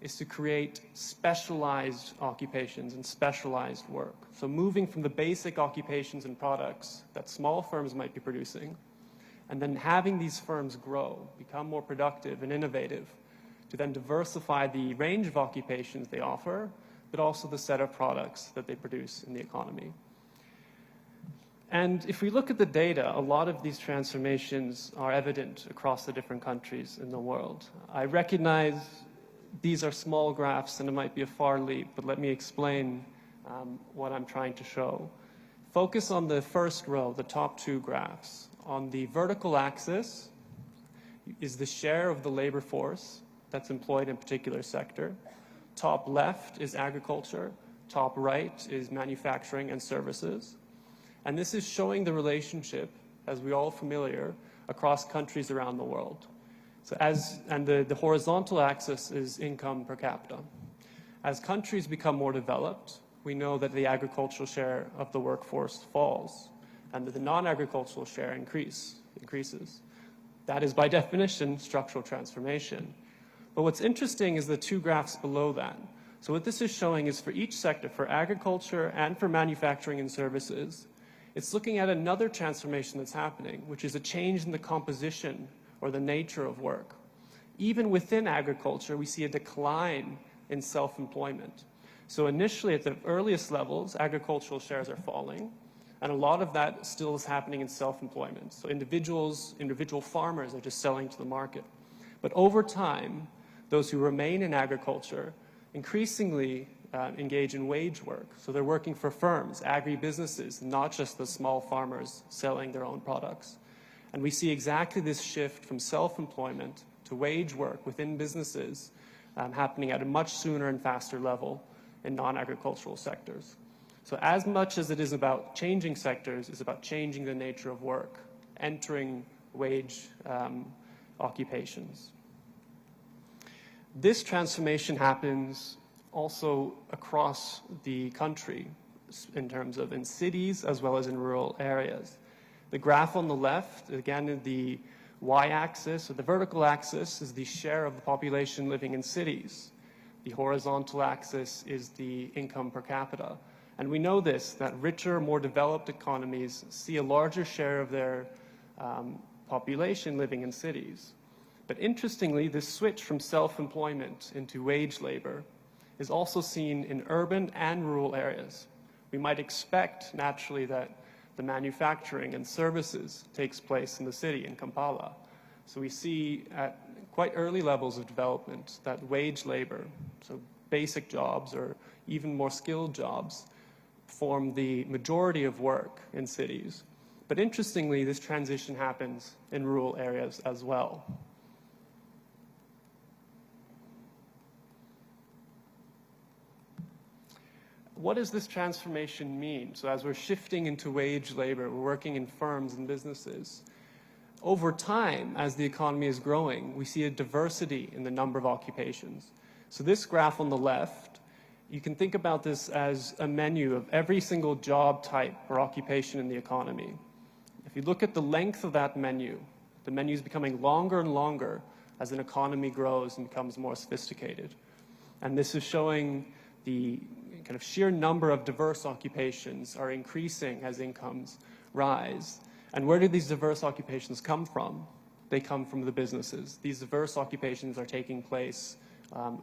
is to create specialized occupations and specialized work. So moving from the basic occupations and products that small firms might be producing, and then having these firms grow, become more productive and innovative, to then diversify the range of occupations they offer, but also the set of products that they produce in the economy. And if we look at the data, a lot of these transformations are evident across the different countries in the world. I recognize these are small graphs and it might be a far leap, but let me explain what I'm trying to show. Focus on the first row, the top two graphs. On the vertical axis is the share of the labor force that's employed in a particular sector. Top left is agriculture. Top right is manufacturing and services. And this is showing the relationship, as we're all familiar, across countries around the world. So the horizontal axis is income per capita. As countries become more developed, we know that the agricultural share of the workforce falls and that the non-agricultural share increases. That is, by definition, structural transformation. But what's interesting is the two graphs below that. So what this is showing is for each sector, for agriculture and for manufacturing and services, it's looking at another transformation that's happening, which is a change in the composition or the nature of work. Even within agriculture, we see a decline in self-employment. So initially, at the earliest levels, agricultural shares are falling, and a lot of that still is happening in self-employment. So individual farmers are just selling to the market. But over time, those who remain in agriculture increasingly engage in wage work. So they're working for firms, agri-businesses, not just the small farmers selling their own products. And we see exactly this shift from self-employment to wage work within businesses happening at a much sooner and faster level in non-agricultural sectors. So as much as it is about changing sectors, it's about changing the nature of work, entering wage occupations. This transformation happens also across the country in terms of in cities as well as in rural areas. The graph on the left, again, the y-axis or the vertical axis is the share of the population living in cities. The horizontal axis is the income per capita. And we know this, that richer, more developed economies see a larger share of their population living in cities. But interestingly, this switch from self-employment into wage labor is also seen in urban and rural areas. We might expect, naturally, that the manufacturing and services takes place in the city, in Kampala. So we see at quite early levels of development that wage labor, so basic jobs or even more skilled jobs, form the majority of work in cities. But interestingly, this transition happens in rural areas as well. What does this transformation mean? So as we're shifting into wage labor, we're working in firms and businesses. Over time, as the economy is growing, we see a diversity in the number of occupations. So this graph on the left, you can think about this as a menu of every single job type or occupation in the economy. If you look at the length of that menu, the menu is becoming longer and longer as an economy grows and becomes more sophisticated. And this is showing the kind of sheer number of diverse occupations are increasing as incomes rise. And where do these diverse occupations come from? They come from the businesses. These diverse occupations are taking place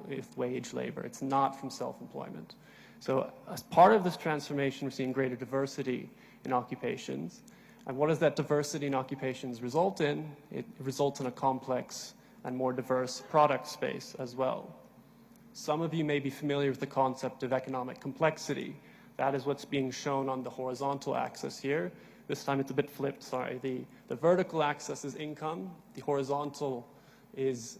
with wage labor. It's not from self-employment. So as part of this transformation, we're seeing greater diversity in occupations. And what does that diversity in occupations result in? It results in a complex and more diverse product space as well. Some of you may be familiar with the concept of economic complexity. That is what's being shown on the horizontal axis here. This time it's a bit flipped, sorry. The vertical axis is income. The horizontal is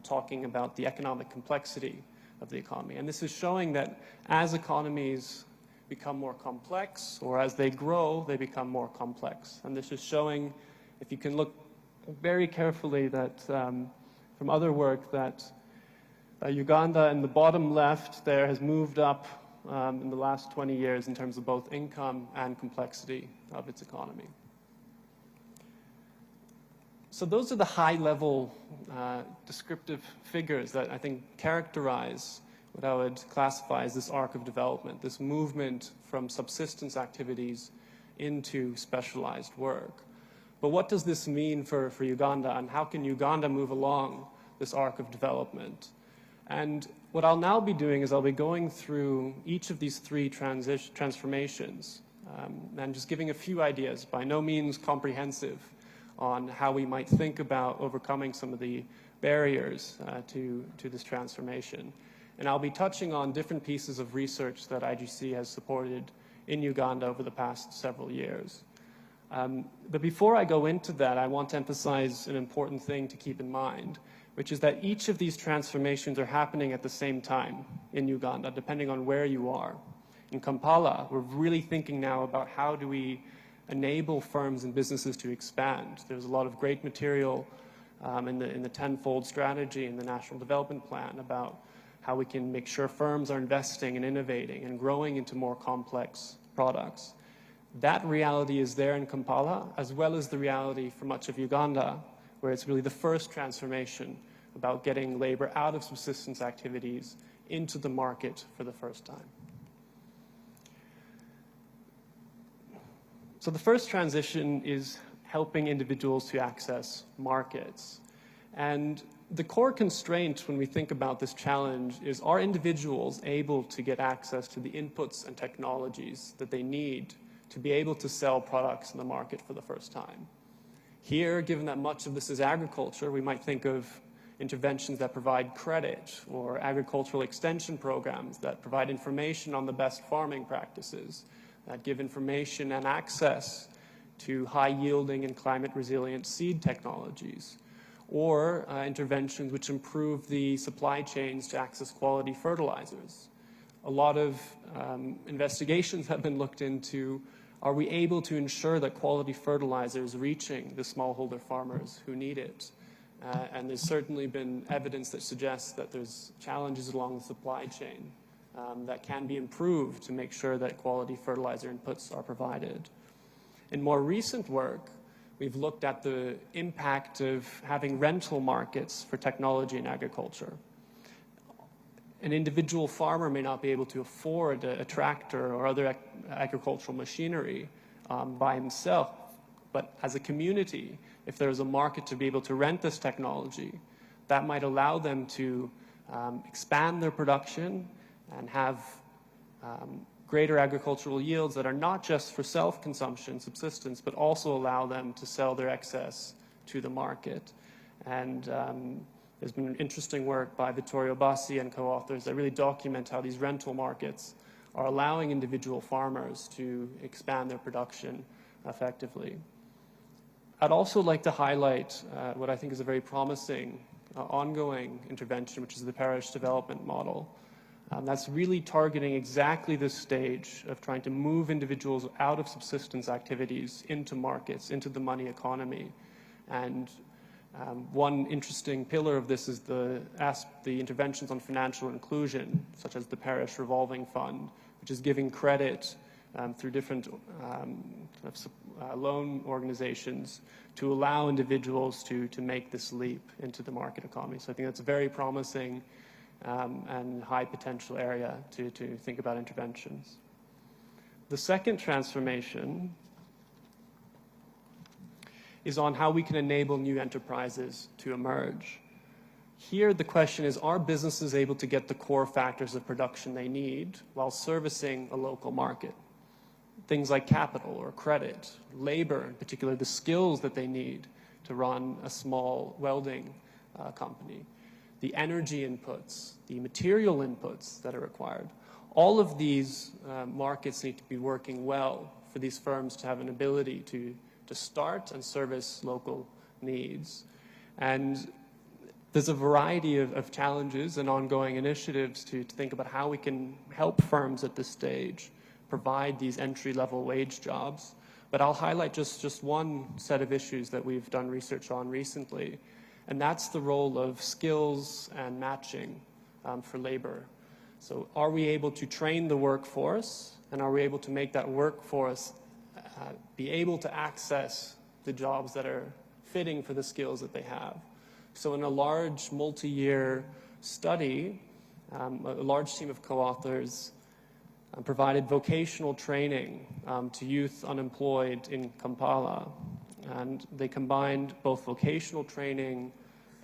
talking about the economic complexity of the economy. And this is showing that as economies become more complex, or as they grow, they become more complex. And this is showing, if you can look very carefully, that from other work, that Uganda in the bottom left there has moved up in the last 20 years in terms of both income and complexity of its economy. So those are the high-level descriptive figures that I think characterize what I would classify as this arc of development, this movement from subsistence activities into specialized work. But what does this mean for Uganda, and how can Uganda move along this arc of development? And what I'll now be doing is I'll be going through each of these three transformations and just giving a few ideas, by no means comprehensive, on how we might think about overcoming some of the barriers to this transformation. And I'll be touching on different pieces of research that IGC has supported in Uganda over the past several years. But before I go into that, I want to emphasize an important thing to keep in mind, which is that each of these transformations are happening at the same time in Uganda, depending on where you are. In Kampala, we're really thinking now about how do we enable firms and businesses to expand. There's a lot of great material in the tenfold strategy in the National Development Plan about how we can make sure firms are investing and innovating and growing into more complex products. That reality is there in Kampala, as well as the reality for much of Uganda, where it's really the first transformation about getting labor out of subsistence activities into the market for the first time. So the first transition is helping individuals to access markets. And the core constraint when we think about this challenge is, are individuals able to get access to the inputs and technologies that they need to be able to sell products in the market for the first time? Here, given that much of this is agriculture, we might think of interventions that provide credit or agricultural extension programs that provide information on the best farming practices, that give information and access to high-yielding and climate-resilient seed technologies, or interventions which improve the supply chains to access quality fertilizers. A lot of investigations have been looked into, are we able to ensure that quality fertilizer is reaching the smallholder farmers who need it? And there's certainly been evidence that suggests that there's challenges along the supply chain that can be improved to make sure that quality fertilizer inputs are provided. In more recent work, we've looked at the impact of having rental markets for technology in agriculture. An individual farmer may not be able to afford a tractor or other agricultural machinery by himself, but as a community, if there's a market to be able to rent this technology, that might allow them to expand their production and have greater agricultural yields that are not just for self-consumption, subsistence, but also allow them to sell their excess to the market. And there's been interesting work by Vittorio Bassi and co-authors that really document how these rental markets are allowing individual farmers to expand their production effectively. I'd also like to highlight what I think is a very promising ongoing intervention, which is the parish development model. That's really targeting exactly this stage of trying to move individuals out of subsistence activities into markets, into the money economy. And one interesting pillar of this is the interventions on financial inclusion, such as the parish revolving fund, which is giving credit through different loan organizations to allow individuals to make this leap into the market economy. So I think that's a very promising and high potential area to think about interventions. The second transformation is on how we can enable new enterprises to emerge. Here the question is, are businesses able to get the core factors of production they need while servicing a local market? Things like capital or credit, labor, in particular the skills that they need to run a small welding company, the energy inputs, the material inputs that are required. All of these markets need to be working well for these firms to have an ability to start and service local needs. And there's a variety of challenges and ongoing initiatives to think about how we can help firms at this stage provide these entry-level wage jobs. But I'll highlight just one set of issues that we've done research on recently, and that's the role of skills and matching for labor. So are we able to train the workforce, and are we able to make that workforce be able to access the jobs that are fitting for the skills that they have? So in a large multi-year study, a large team of co-authors provided vocational training to youth unemployed in Kampala. And they combined both vocational training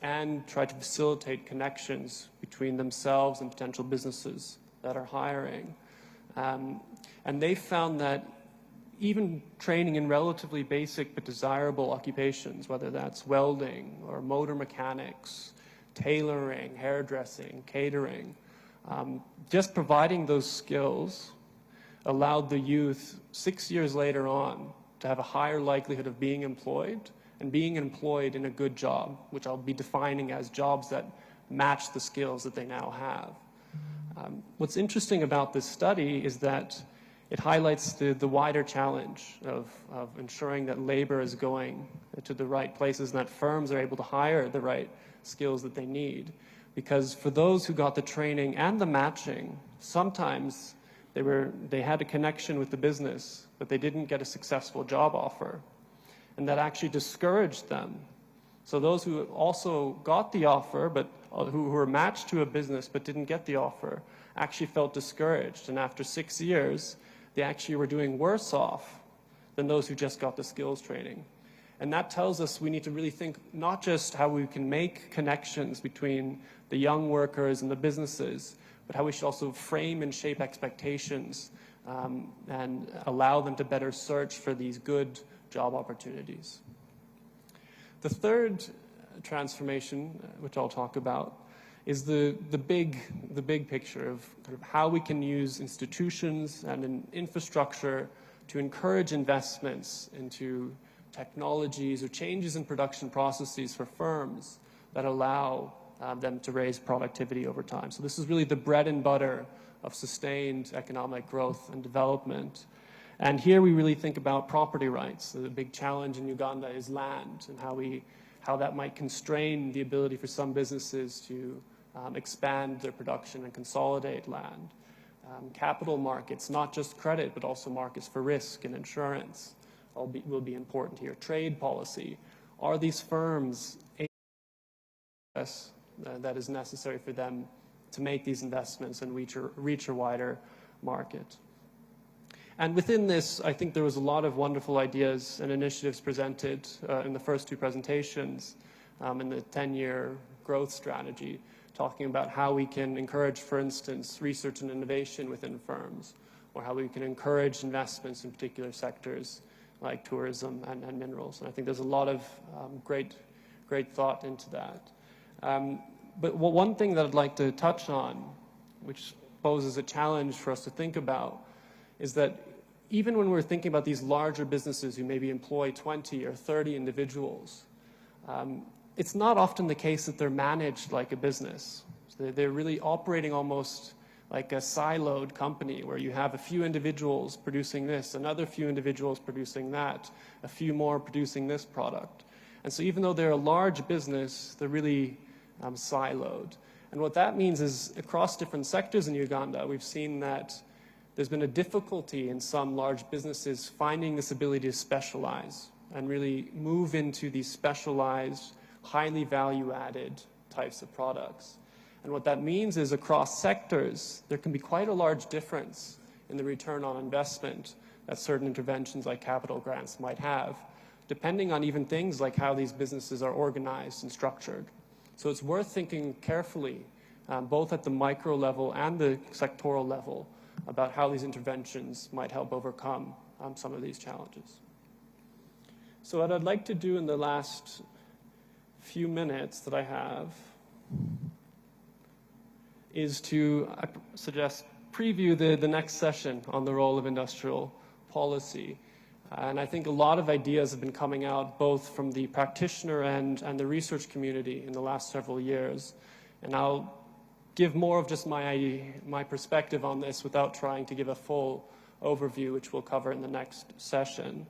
and tried to facilitate connections between themselves and potential businesses that are hiring. And they found that even training in relatively basic but desirable occupations, whether that's welding or motor mechanics, tailoring, hairdressing, catering, Just providing those skills allowed the youth 6 years later on to have a higher likelihood of being employed, and being employed in a good job, which I'll be defining as jobs that match the skills that they now have. What's interesting about this study is that it highlights the wider challenge of ensuring that labor is going to the right places and that firms are able to hire the right skills that they need. Because for those who got the training and the matching, sometimes they had a connection with the business, but they didn't get a successful job offer. And that actually discouraged them. So those who also got the offer, but who were matched to a business but didn't get the offer, actually felt discouraged. And after 6 years, they actually were doing worse off than those who just got the skills training. And that tells us we need to really think not just how we can make connections between the young workers and the businesses, but how we should also frame and shape expectations and allow them to better search for these good job opportunities. The third transformation, which I'll talk about, is the big picture of how we can use institutions and an infrastructure to encourage investments into technologies or changes in production processes for firms that allow them to raise productivity over time. So this is really the bread and butter of sustained economic growth and development. And here we really think about property rights. So the big challenge in Uganda is land and how that might constrain the ability for some businesses to expand their production and consolidate land. Capital markets, not just credit, but also markets for risk and insurance will be important here. Trade policy. Are these firms that is necessary for them to make these investments and reach a wider market? And within this, I think there was a lot of wonderful ideas and initiatives presented in the first two presentations in the 10-year growth strategy, talking about how we can encourage, for instance, research and innovation within firms, or how we can encourage investments in particular sectors like tourism and minerals. And I think there's a lot of great thought into that. But one thing that I'd like to touch on, which poses a challenge for us to think about, is that even when we're thinking about these larger businesses who maybe employ 20 or 30 individuals, it's not often the case that they're managed like a business. So they're really operating almost like a siloed company where you have a few individuals producing this, another few individuals producing that, a few more producing this product. And so even though they're a large business, they're really siloed. And what that means is across different sectors in Uganda, we've seen that there's been a difficulty in some large businesses finding this ability to specialize and really move into these specialized, highly value-added types of products. And what that means is across sectors, there can be quite a large difference in the return on investment that certain interventions like capital grants might have, depending on even things like how these businesses are organized and structured. So it's worth thinking carefully, both at the micro level and the sectoral level, about how these interventions might help overcome some of these challenges. So what I'd like to do in the last few minutes that I have is to, I suggest, preview the next session on the role of industrial policy. And I think a lot of ideas have been coming out both from the practitioner and the research community in the last several years. And I'll give more of just my perspective on this without trying to give a full overview, which we'll cover in the next session.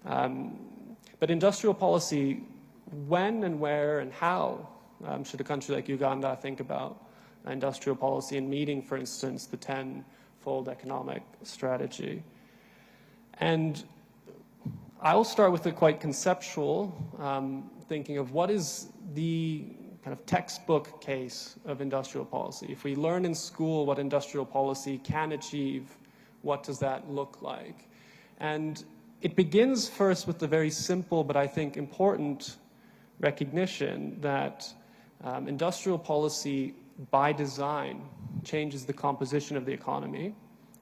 But industrial policy, when and where and how should a country like Uganda think about industrial policy in meeting, for instance, the 10-fold economic strategy? And I'll start with a quite conceptual thinking of what is the kind of textbook case of industrial policy. If we learn in school what industrial policy can achieve, what does that look like? And it begins first with the very simple but I think important recognition that industrial policy by design changes the composition of the economy.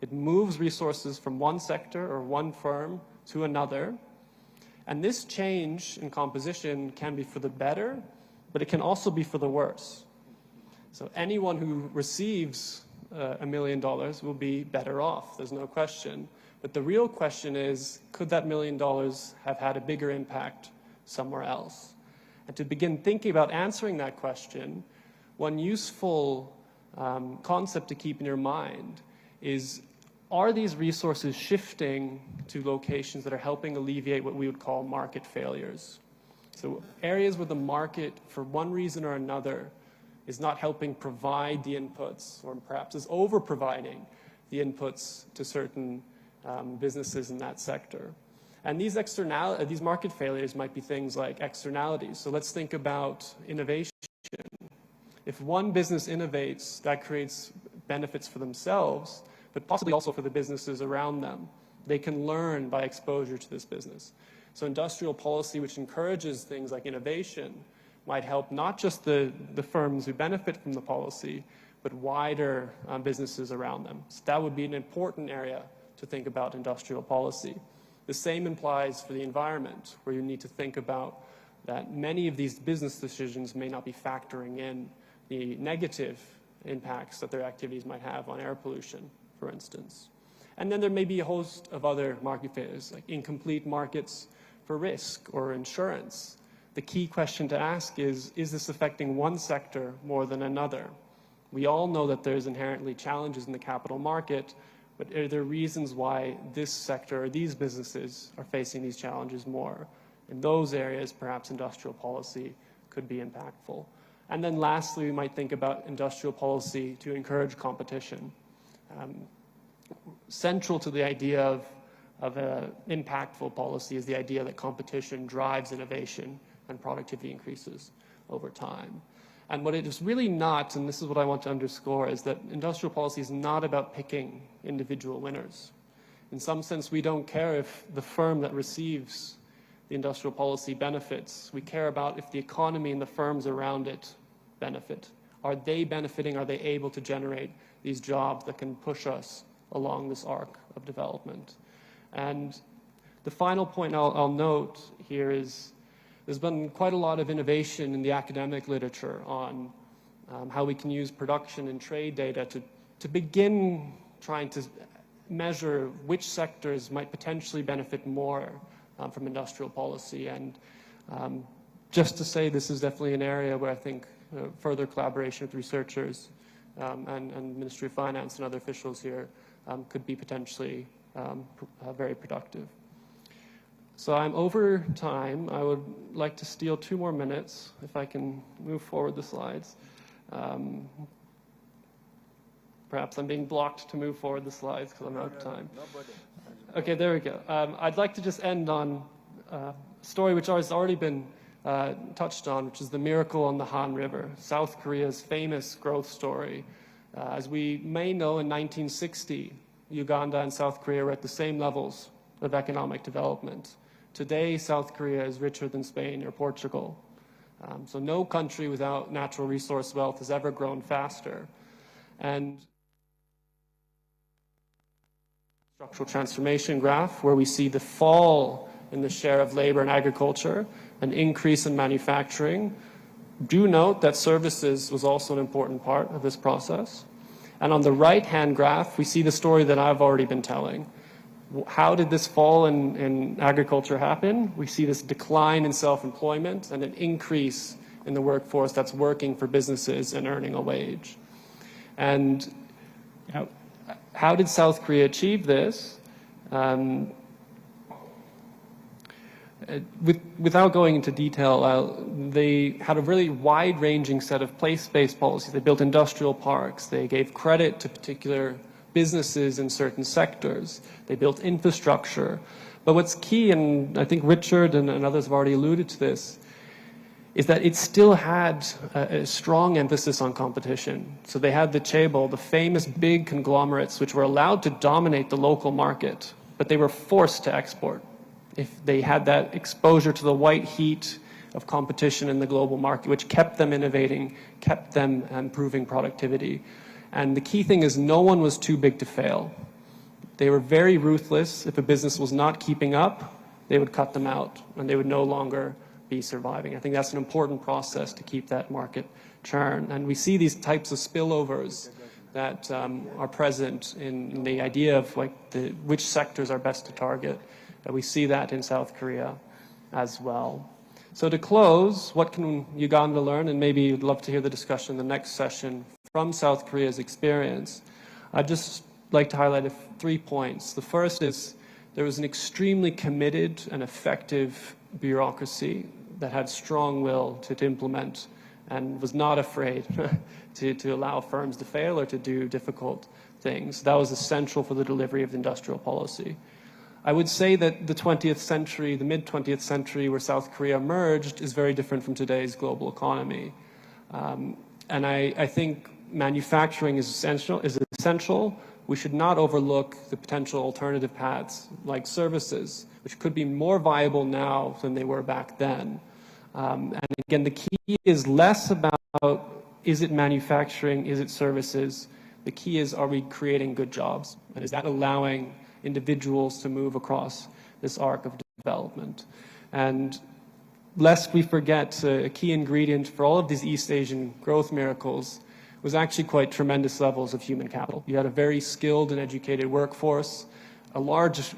It moves resources from one sector or one firm to another. And this change in composition can be for the better, but it can also be for the worse. So anyone who receives $1 million will be better off. There's no question. But the real question is, could that $1 million have had a bigger impact somewhere else? And to begin thinking about answering that question, one useful concept to keep in your mind is, are these resources shifting to locations that are helping alleviate what we would call market failures? So areas where the market, for one reason or another, is not helping provide the inputs, or perhaps is over-providing the inputs to certain businesses in that sector. And these market failures might be things like externalities. So let's think about innovation. If one business innovates, that creates benefits for themselves, but possibly also for the businesses around them. They can learn by exposure to this business. So industrial policy, which encourages things like innovation, might help not just the firms who benefit from the policy, but wider businesses around them. So that would be an important area to think about industrial policy. The same implies for the environment, where you need to think about that many of these business decisions may not be factoring in the negative impacts that their activities might have on air pollution, for instance. And then there may be a host of other market failures, like incomplete markets for risk or insurance. The key question to ask is this affecting one sector more than another? We all know that there's inherently challenges in the capital market, but are there reasons why this sector or these businesses are facing these challenges more? In those areas, perhaps industrial policy could be impactful. And then lastly, we might think about industrial policy to encourage competition. Central to the idea of an impactful policy is the idea that competition drives innovation and productivity increases over time. And what it is really not, and this is what I want to underscore, is that industrial policy is not about picking individual winners. In some sense, we don't care if the firm that receives the industrial policy benefits. We care about if the economy and the firms around it benefit. Are they benefiting? Are they able to generate these jobs that can push us along this arc of development? And the final point I'll note here is there's been quite a lot of innovation in the academic literature on how we can use production and trade data to begin trying to measure which sectors might potentially benefit more from industrial policy. And just to say, this is definitely an area where I think further collaboration with researchers and Ministry of Finance and other officials here could be potentially very productive. So I'm over time. I would like to steal 2 more minutes, if I can move forward the slides. Perhaps I'm being blocked to move forward the slides because I'm out of time. Okay, there we go. I'd like to just end on a story which has already been touched on, which is the miracle on the Han River, South Korea's famous growth story. As we may know, in 1960, Uganda and South Korea were at the same levels of economic development. Today, South Korea is richer than Spain or Portugal. So no country without natural resource wealth has ever grown faster. And structural transformation graph, where we see the fall in the share of labor in agriculture, an increase in manufacturing. Do note that services was also an important part of this process. And on the right-hand graph, we see the story that I've already been telling. How did this fall in agriculture happen? We see this decline in self-employment and an increase in the workforce that's working for businesses and earning a wage. And how did South Korea achieve this? Without going into detail, they had a really wide-ranging set of place-based policies. They built industrial parks. They gave credit to particular businesses in certain sectors. They built infrastructure. But what's key, and I think Richard and others have already alluded to this, is that it still had a strong emphasis on competition. So they had the chaebol, the famous big conglomerates, which were allowed to dominate the local market, but they were forced to export. If they had that exposure to the white heat of competition in the global market, which kept them innovating, kept them improving productivity. And the key thing is no one was too big to fail. They were very ruthless. If a business was not keeping up, they would cut them out and they would no longer be surviving. I think that's an important process to keep that market churn. And we see these types of spillovers that are present in the idea of like which sectors are best to target. We see that in South Korea as well. So to close, what can Uganda learn? And maybe you'd love to hear the discussion in the next session from South Korea's experience. I'd just like to highlight 3 points. The first is there was an extremely committed and effective bureaucracy that had strong will to implement and was not afraid to allow firms to fail or to do difficult things. That was essential for the delivery of the industrial policy. I would say that the 20th century, the mid-20th century where South Korea emerged is very different from today's global economy. And I think manufacturing is essential. We should not overlook the potential alternative paths like services, which could be more viable now than they were back then. And again, the key is less about is it manufacturing, is it services? The key is, are we creating good jobs? And is that allowing individuals to move across this arc of development? And lest we forget, a key ingredient for all of these East Asian growth miracles was actually quite tremendous levels of human capital. You had a very skilled and educated workforce. A large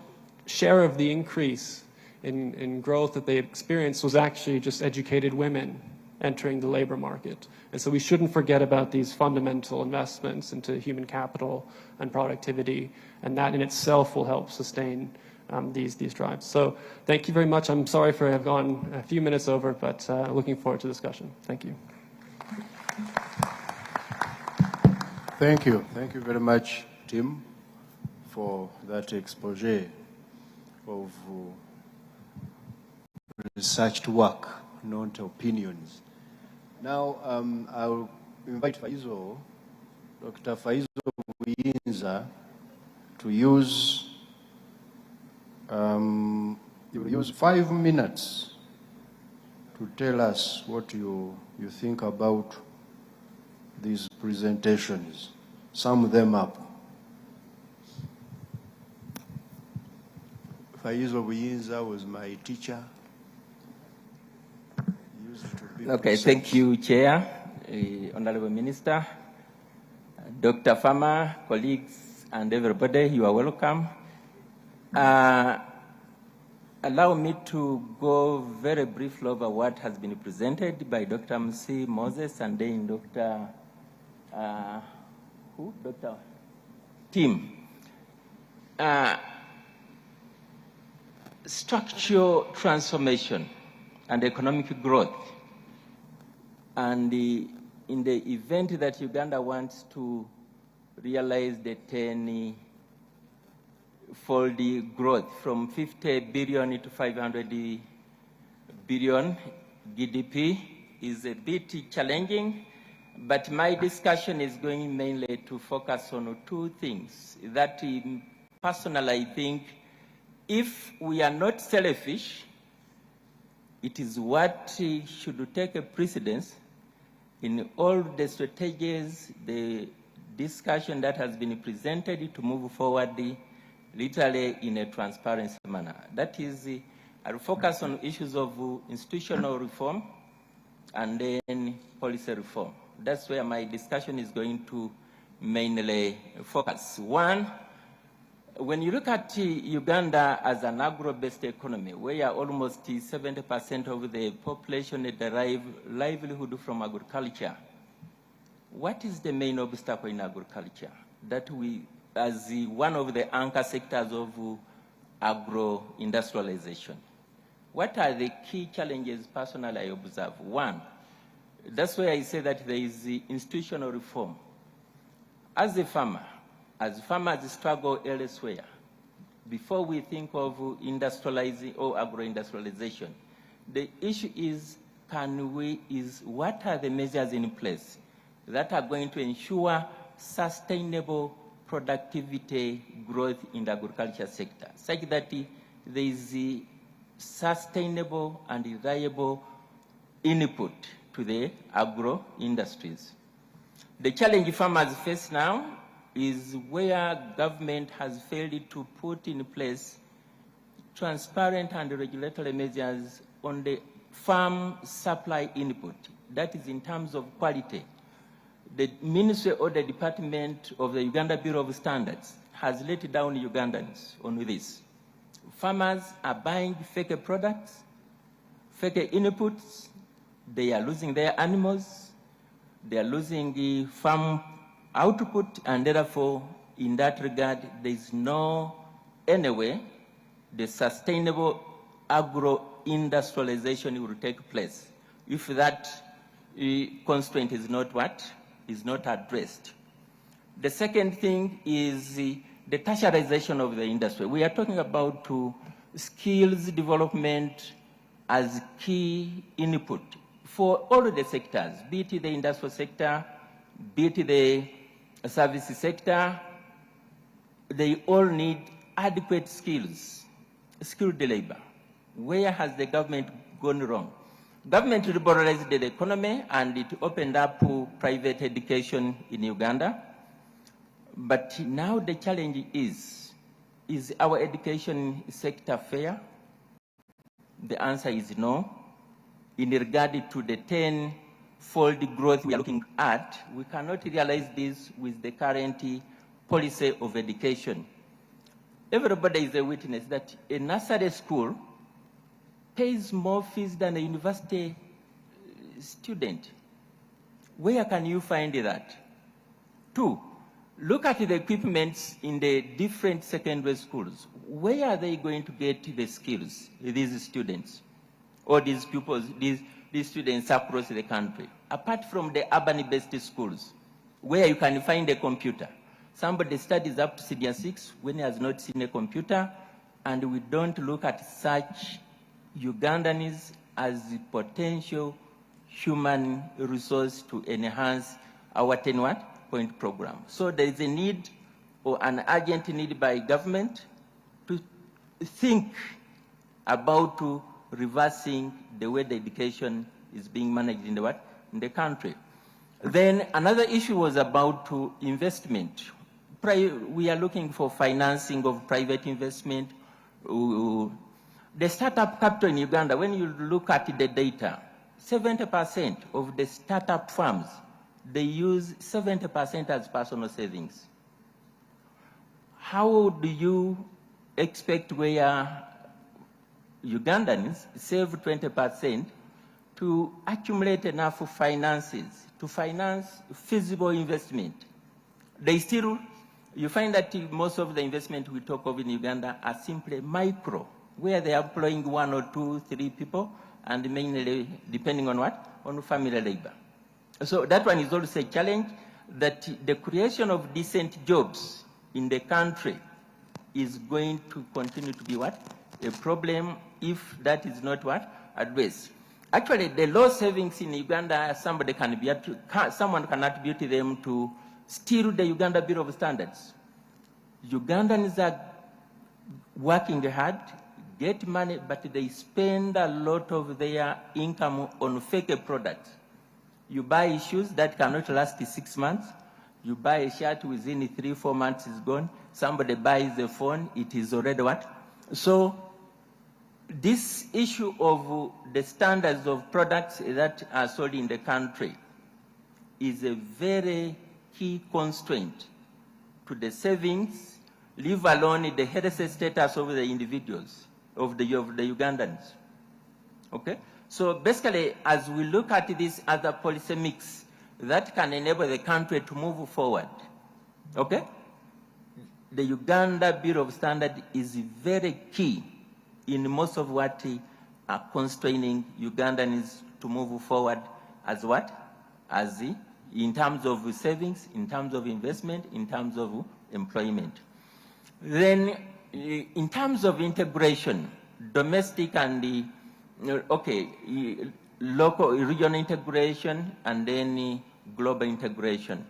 share of the increase in growth that they experienced was actually just educated women entering the labor market. And so we shouldn't forget about these fundamental investments into human capital and productivity, and that in itself will help sustain these drives. So thank you very much. I'm sorry for having gone a few minutes over, but looking forward to the discussion. Thank you. Thank you. Thank you very much, Tim, for that expose of researched work, not opinions. Now, I'll invite Faizo, Dr. Faizo Buyinza, to use, you will use 5 minutes to tell us what you think about these presentations. Sum them up. Faizo Buyinza was my teacher. Okay, thank you, Chair, Honorable Minister, Dr. Farmer, colleagues, and everybody. You are welcome. Allow me to go very briefly over what has been presented by Dr. Moses and then Dr. Dr. Tim. Structural transformation and economic growth. And in the event that Uganda wants to realize the 10-fold growth from 50 billion to 500 billion GDP is a bit challenging, but my discussion is going mainly to focus on 2 things that personally I think if we are not selfish, it is what should take a precedence in all the strategies, the discussion that has been presented to move forward literally in a transparent manner. That is, I'll focus on issues of institutional reform and then policy reform. That's where my discussion is going to mainly focus. One, when you look at Uganda as an agro-based economy, where almost 70% of the population derive livelihood from agriculture, what is the main obstacle in agriculture that we, as one of the anchor sectors of agro-industrialization? What are the key challenges personally I observe? One, that's where I say that there is institutional reform. As farmers struggle elsewhere, before we think of industrializing or agro-industrialization, the issue is, what are the measures in place that are going to ensure sustainable productivity growth in the agriculture sector, such that there is a sustainable and reliable input to the agro-industries. The challenge farmers face now is where government has failed to put in place transparent and regulatory measures on the farm supply input. That is in terms of quality. the ministry or the department of the Uganda Bureau of Standards has let down Ugandans on this. Farmers are buying fake products, fake inputs, they are losing their animals, they are losing the farm output, and therefore, in that regard, there is no, anyway, the sustainable agro-industrialization will take place if that constraint is not what? Is not addressed. The second thing is the tertiarization of the industry. We are talking about skills development as key input for all the sectors, be it the industrial sector, be it the service sector. They all need adequate skills, skilled labor. Where has the government gone wrong? Government liberalized the economy and it opened up private education in Uganda. But now the challenge is our education sector fair? The answer is no. In regard to the 10-fold growth we are looking at, we cannot realize this with the current policy of education. Everybody is a witness that a nursery school pays more fees than a university student. Where can you find that? 2, look at the equipments in the different secondary schools. Where are they going to get the skills, these students, or these pupils, these students across the country? Apart from the urban-based schools, where you can find a computer. Somebody studies up to senior 6 when he has not seen a computer, and we don't look at such Ugandans as the potential human resource to enhance our 10-point program. So there is a need or an urgent need by government to think about reversing the way the education is being managed in the country. Then another issue was about investment. We are looking for financing of private investment. The startup capital in Uganda, when you look at the data, 70% of the startup firms, they use 70% as personal savings. How do you expect where Ugandans save 20% to accumulate enough finances to finance feasible investment? They still, you find that most of the investment we talk of in Uganda are simply micro, where they are employing 1 or 2, 3 people, and mainly depending on what? On family labor. So that one is also a challenge, that the creation of decent jobs in the country is going to continue to be what? A problem if that is not what? Addressed. Actually, the low savings in Uganda, someone can attribute them to still the Uganda Bureau of Standards. Ugandans are working hard, get money, but they spend a lot of their income on fake products. You buy shoes that cannot last 6 months. You buy a shirt within 3-4 months is gone. Somebody buys a phone, it is already what? So this issue of the standards of products that are sold in the country is a very key constraint to the savings, leave alone the health status of the individuals, of the Ugandans. Okay? So basically, as we look at this other policy mix that can enable the country to move forward, okay? The Uganda Bureau of Standards is very key in most of what are constraining Ugandans to move forward as what? As in terms of savings, in terms of investment, in terms of employment. Then in terms of integration, domestic and local, regional integration, and then global integration.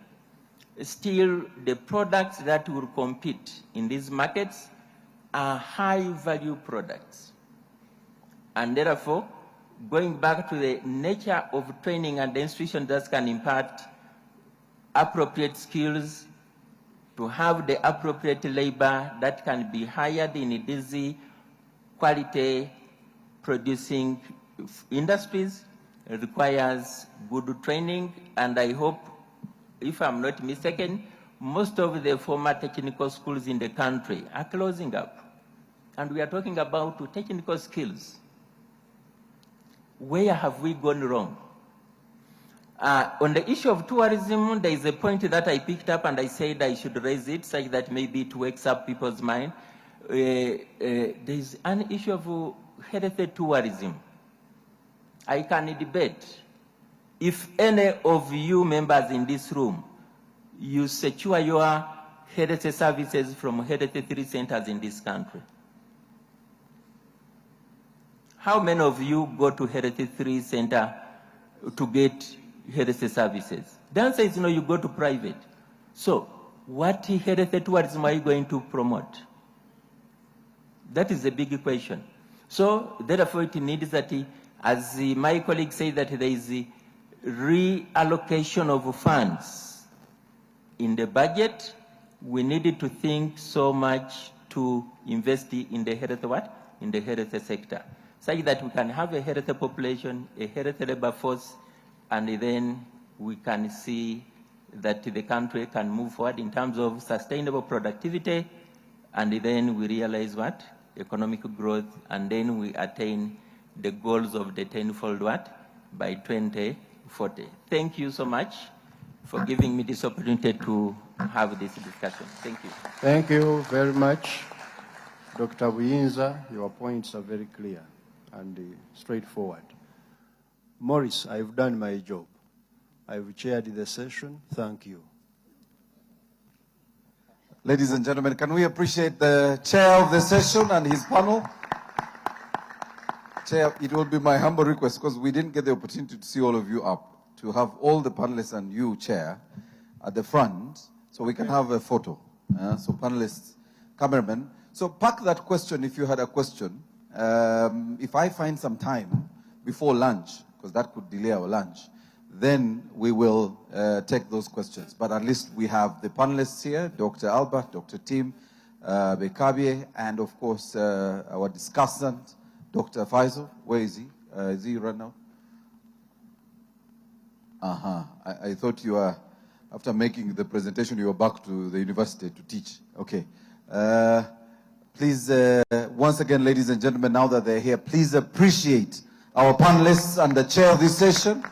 Still, the products that will compete in these markets are high-value products. And therefore, going back to the nature of training and the institution that can impart appropriate skills, to have the appropriate labor that can be hired in these quality producing industries requires good training, and I hope if I'm not mistaken, most of the former technical schools in the country are closing up. And we are talking about technical skills. Where have we gone wrong? On the issue of tourism, there is a point that I picked up and I said I should raise it such that maybe it wakes up people's mind. There is an issue of health tourism. I can debate. If any of you members in this room, you secure your health services from health 3 centers in this country. How many of you go to health 3 center to get health services? The answer is no, you go to private. So what health tourism are you going to promote? That is a big question. So therefore it needs that, as my colleague said, that there is a reallocation of funds in the budget. We needed to think so much to invest in the health what? In the health sector, such that we can have a health population, a health labor force, and then we can see that the country can move forward in terms of sustainable productivity, and then we realize what? Economic growth, and then we attain the goals of the tenfold what? By 2040. Thank you so much for giving me this opportunity to have this discussion. Thank you. Thank you very much, Dr. Buyinza. Your points are very clear and straightforward. Maurice, I've done my job. I've chaired the session. Thank you. Ladies and gentlemen, can we appreciate the chair of the session and his panel? Chair, it will be my humble request, because we didn't get the opportunity to see all of you up, to have all the panelists and you, Chair, at the front, so we can have a photo. So panelists, cameramen. So park that question if you had a question. If I find some time before lunch, because that could delay our lunch, then we will take those questions. But at least we have the panelists here, Dr. Albert, Dr. Tim, G'EBYENFUNA, and of course our discussant, Dr. Faisal. Where is he? Is he right now? I thought you were, after making the presentation, you were back to the university to teach. Okay. Please, once again, ladies and gentlemen, now that they're here, please appreciate our panelists and the chair of this session.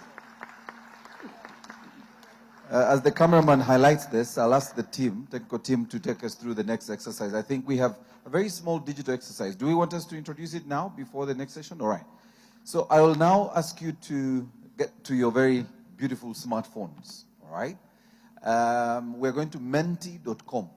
As the cameraman highlights this, I'll ask the team, technical team, to take us through the next exercise. I think we have a very small digital exercise. Do we want us to introduce it now before the next session? All right. So I will now ask you to get to your very beautiful smartphones. All right. We're going to menti.com.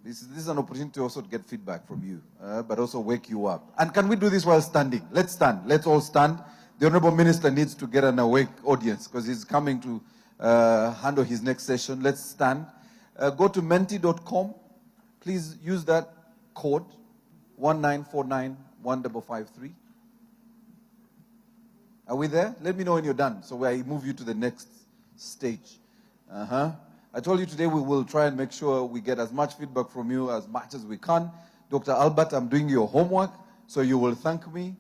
This is an opportunity to also get feedback from you, but also wake you up. And can we do this while standing? Let's stand. Let's all stand. The Honorable Minister needs to get an awake audience because he's coming to handle his next session. Let's stand. Go to menti.com. Please use that code 19491553. Are we there? Let me know when you're done so I move you to the next stage. I told you today we will try and make sure we get as much feedback from you as much as we can. Dr. Albert, I'm doing your homework, so you will thank me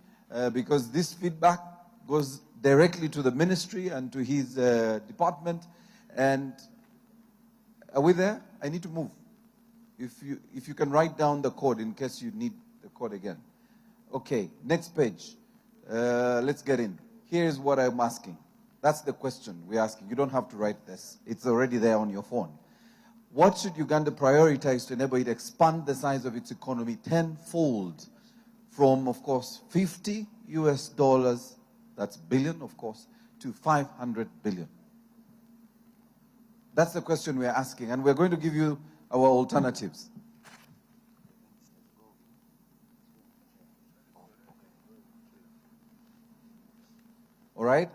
because this feedback goes directly to the ministry and to his department. And are we there? I need to move. If you can write down the code in case you need the code again. Okay, next page. Let's get in. Here's what I'm asking. That's the question we're asking. You don't have to write this. It's already there on your phone. What should Uganda prioritize to enable it to expand the size of its economy tenfold from, of course, $50 US, that's billion, of course, to 500 billion? That's the question we're asking, and we're going to give you our alternatives. All right,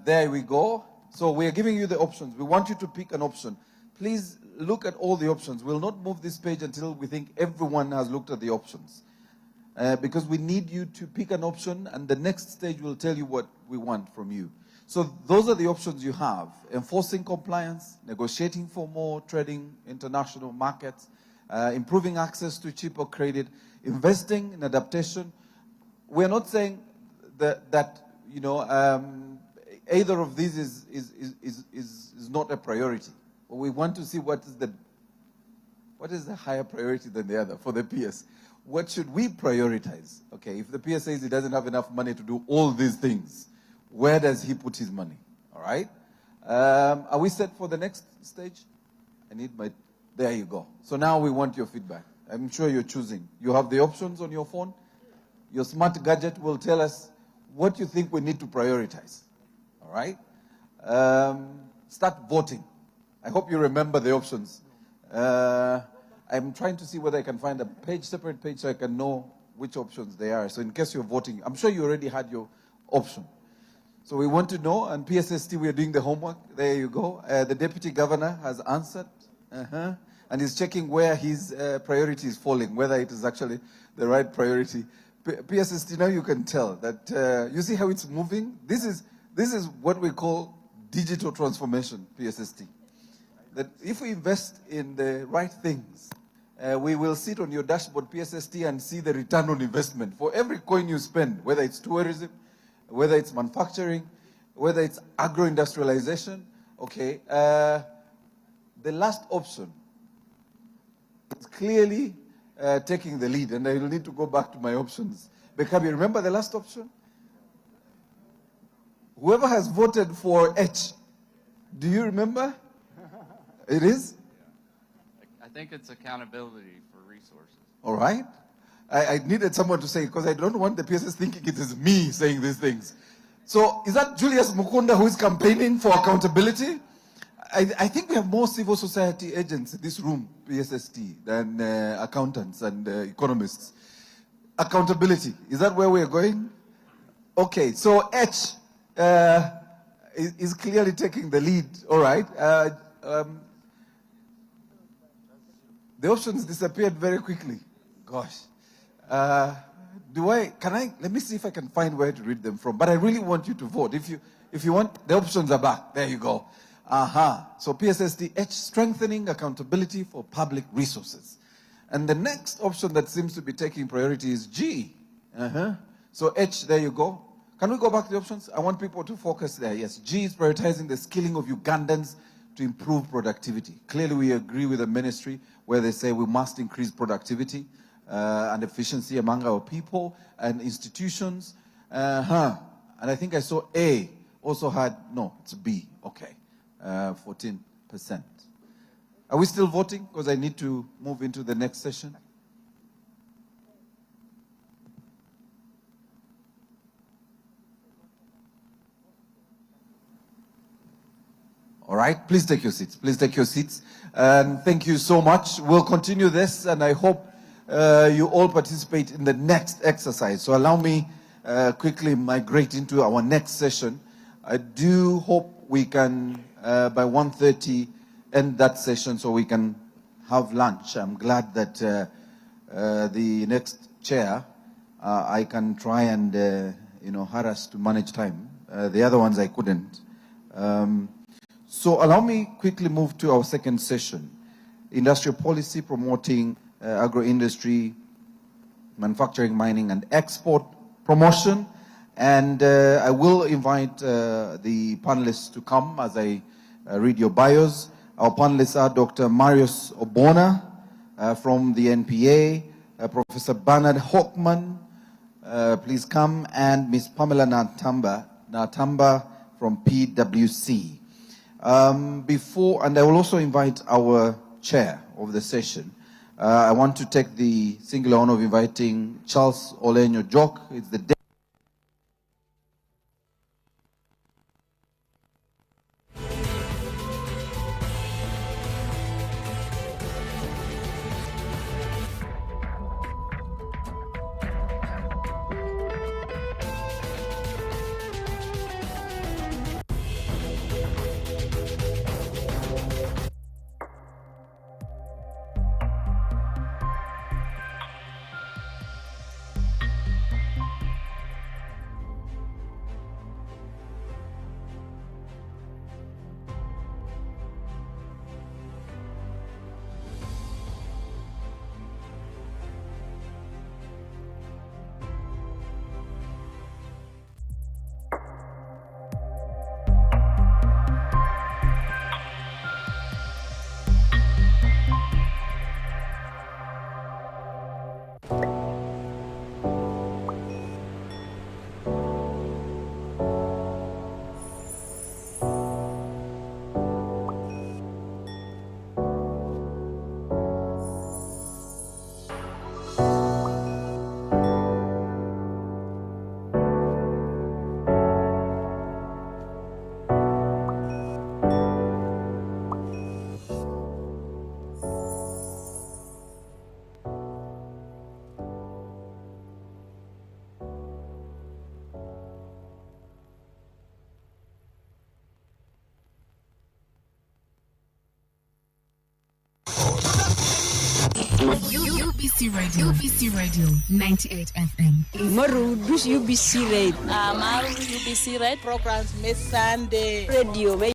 there we go. So we are giving you the options. We want you to pick an option. Please look at all the options. We'll not move this page until we think everyone has looked at the options. Because we need you to pick an option, and the next stage will tell you what we want from you. So those are the options you have: enforcing compliance, negotiating for more trading, international markets, improving access to cheaper credit, investing in adaptation. We're not saying that either of these is not a priority. But we want to see what is the higher priority than the other for the PS. What should we prioritize? Okay, if the PS says he doesn't have enough money to do all these things, where does he put his money? All right? Are we set for the next stage? There you go. So now we want your feedback. I'm sure you're choosing. You have the options on your phone. Your smart gadget will tell us what you think we need to prioritize. All right? Start voting. I hope you remember the options. I'm trying to see whether I can find a separate page so I can know which options they are. So in case you're voting, I'm sure you already had your option. So we want to know, and PSST, we are doing the homework. There you go. The Deputy Governor has answered. And he's checking where his priority is falling, whether it is actually the right priority. PSST, now you can tell that, you see how it's moving? This is what we call digital transformation, PSST. That if we invest in the right things, we will sit on your dashboard, PSST, and see the return on investment. For every coin you spend, whether it's tourism, whether it's manufacturing, whether it's agro-industrialization, okay, the last option is clearly taking the lead, and I will need to go back to my options. Bekabi, remember the last option? Whoever has voted for H, do you remember? It is? I think it's accountability for resources. All right. I needed someone to say, because I don't want the PSS thinking it is me saying these things. So is that Julius Mukunda who is campaigning for accountability? I think we have more civil society agents in this room, PSST, than accountants and economists. Accountability, is that where we're going? Okay, so H is clearly taking the lead. All right. The options disappeared very quickly. Gosh. Let me see if I can find where to read them from. But I really want you to vote. If you want, the options are back. There you go. So PSST H, strengthening accountability for public resources. And the next option that seems to be taking priority is G. So H, there you go. Can we go back to the options? I want people to focus there. Yes, G is prioritizing the skilling of Ugandans to improve productivity. Clearly, we agree with the ministry where they say we must increase productivity and efficiency among our people and institutions. And I think I saw A also had, no, it's B. Okay. 14%. Are we still voting? Because I need to move into the next session. All right, please take your seats. Please take your seats. And thank you so much. We'll continue this, and I hope you all participate in the next exercise. So allow me quickly migrate into our next session. I do hope we can, by 1:30, end that session so we can have lunch. I'm glad that the next chair, I can try and, harass to manage time. The other ones I couldn't. So allow me quickly move to our second session. Industrial policy promoting agro-industry, manufacturing, mining, and export promotion. And I will invite the panelists to come as I read your bios. Our panelists are Dr. Marius Obona from the NPA, Professor Bernard Hockman, please come, and Ms. Pamela Natamba from PwC. And I will also invite our chair of the session. I want to take the singular honor of inviting Charles Olenyo Jok. It's the UBC Radio 98 FM. Maru dus UBC Radio. Maru UBC Radio programs Miss Sunday Radio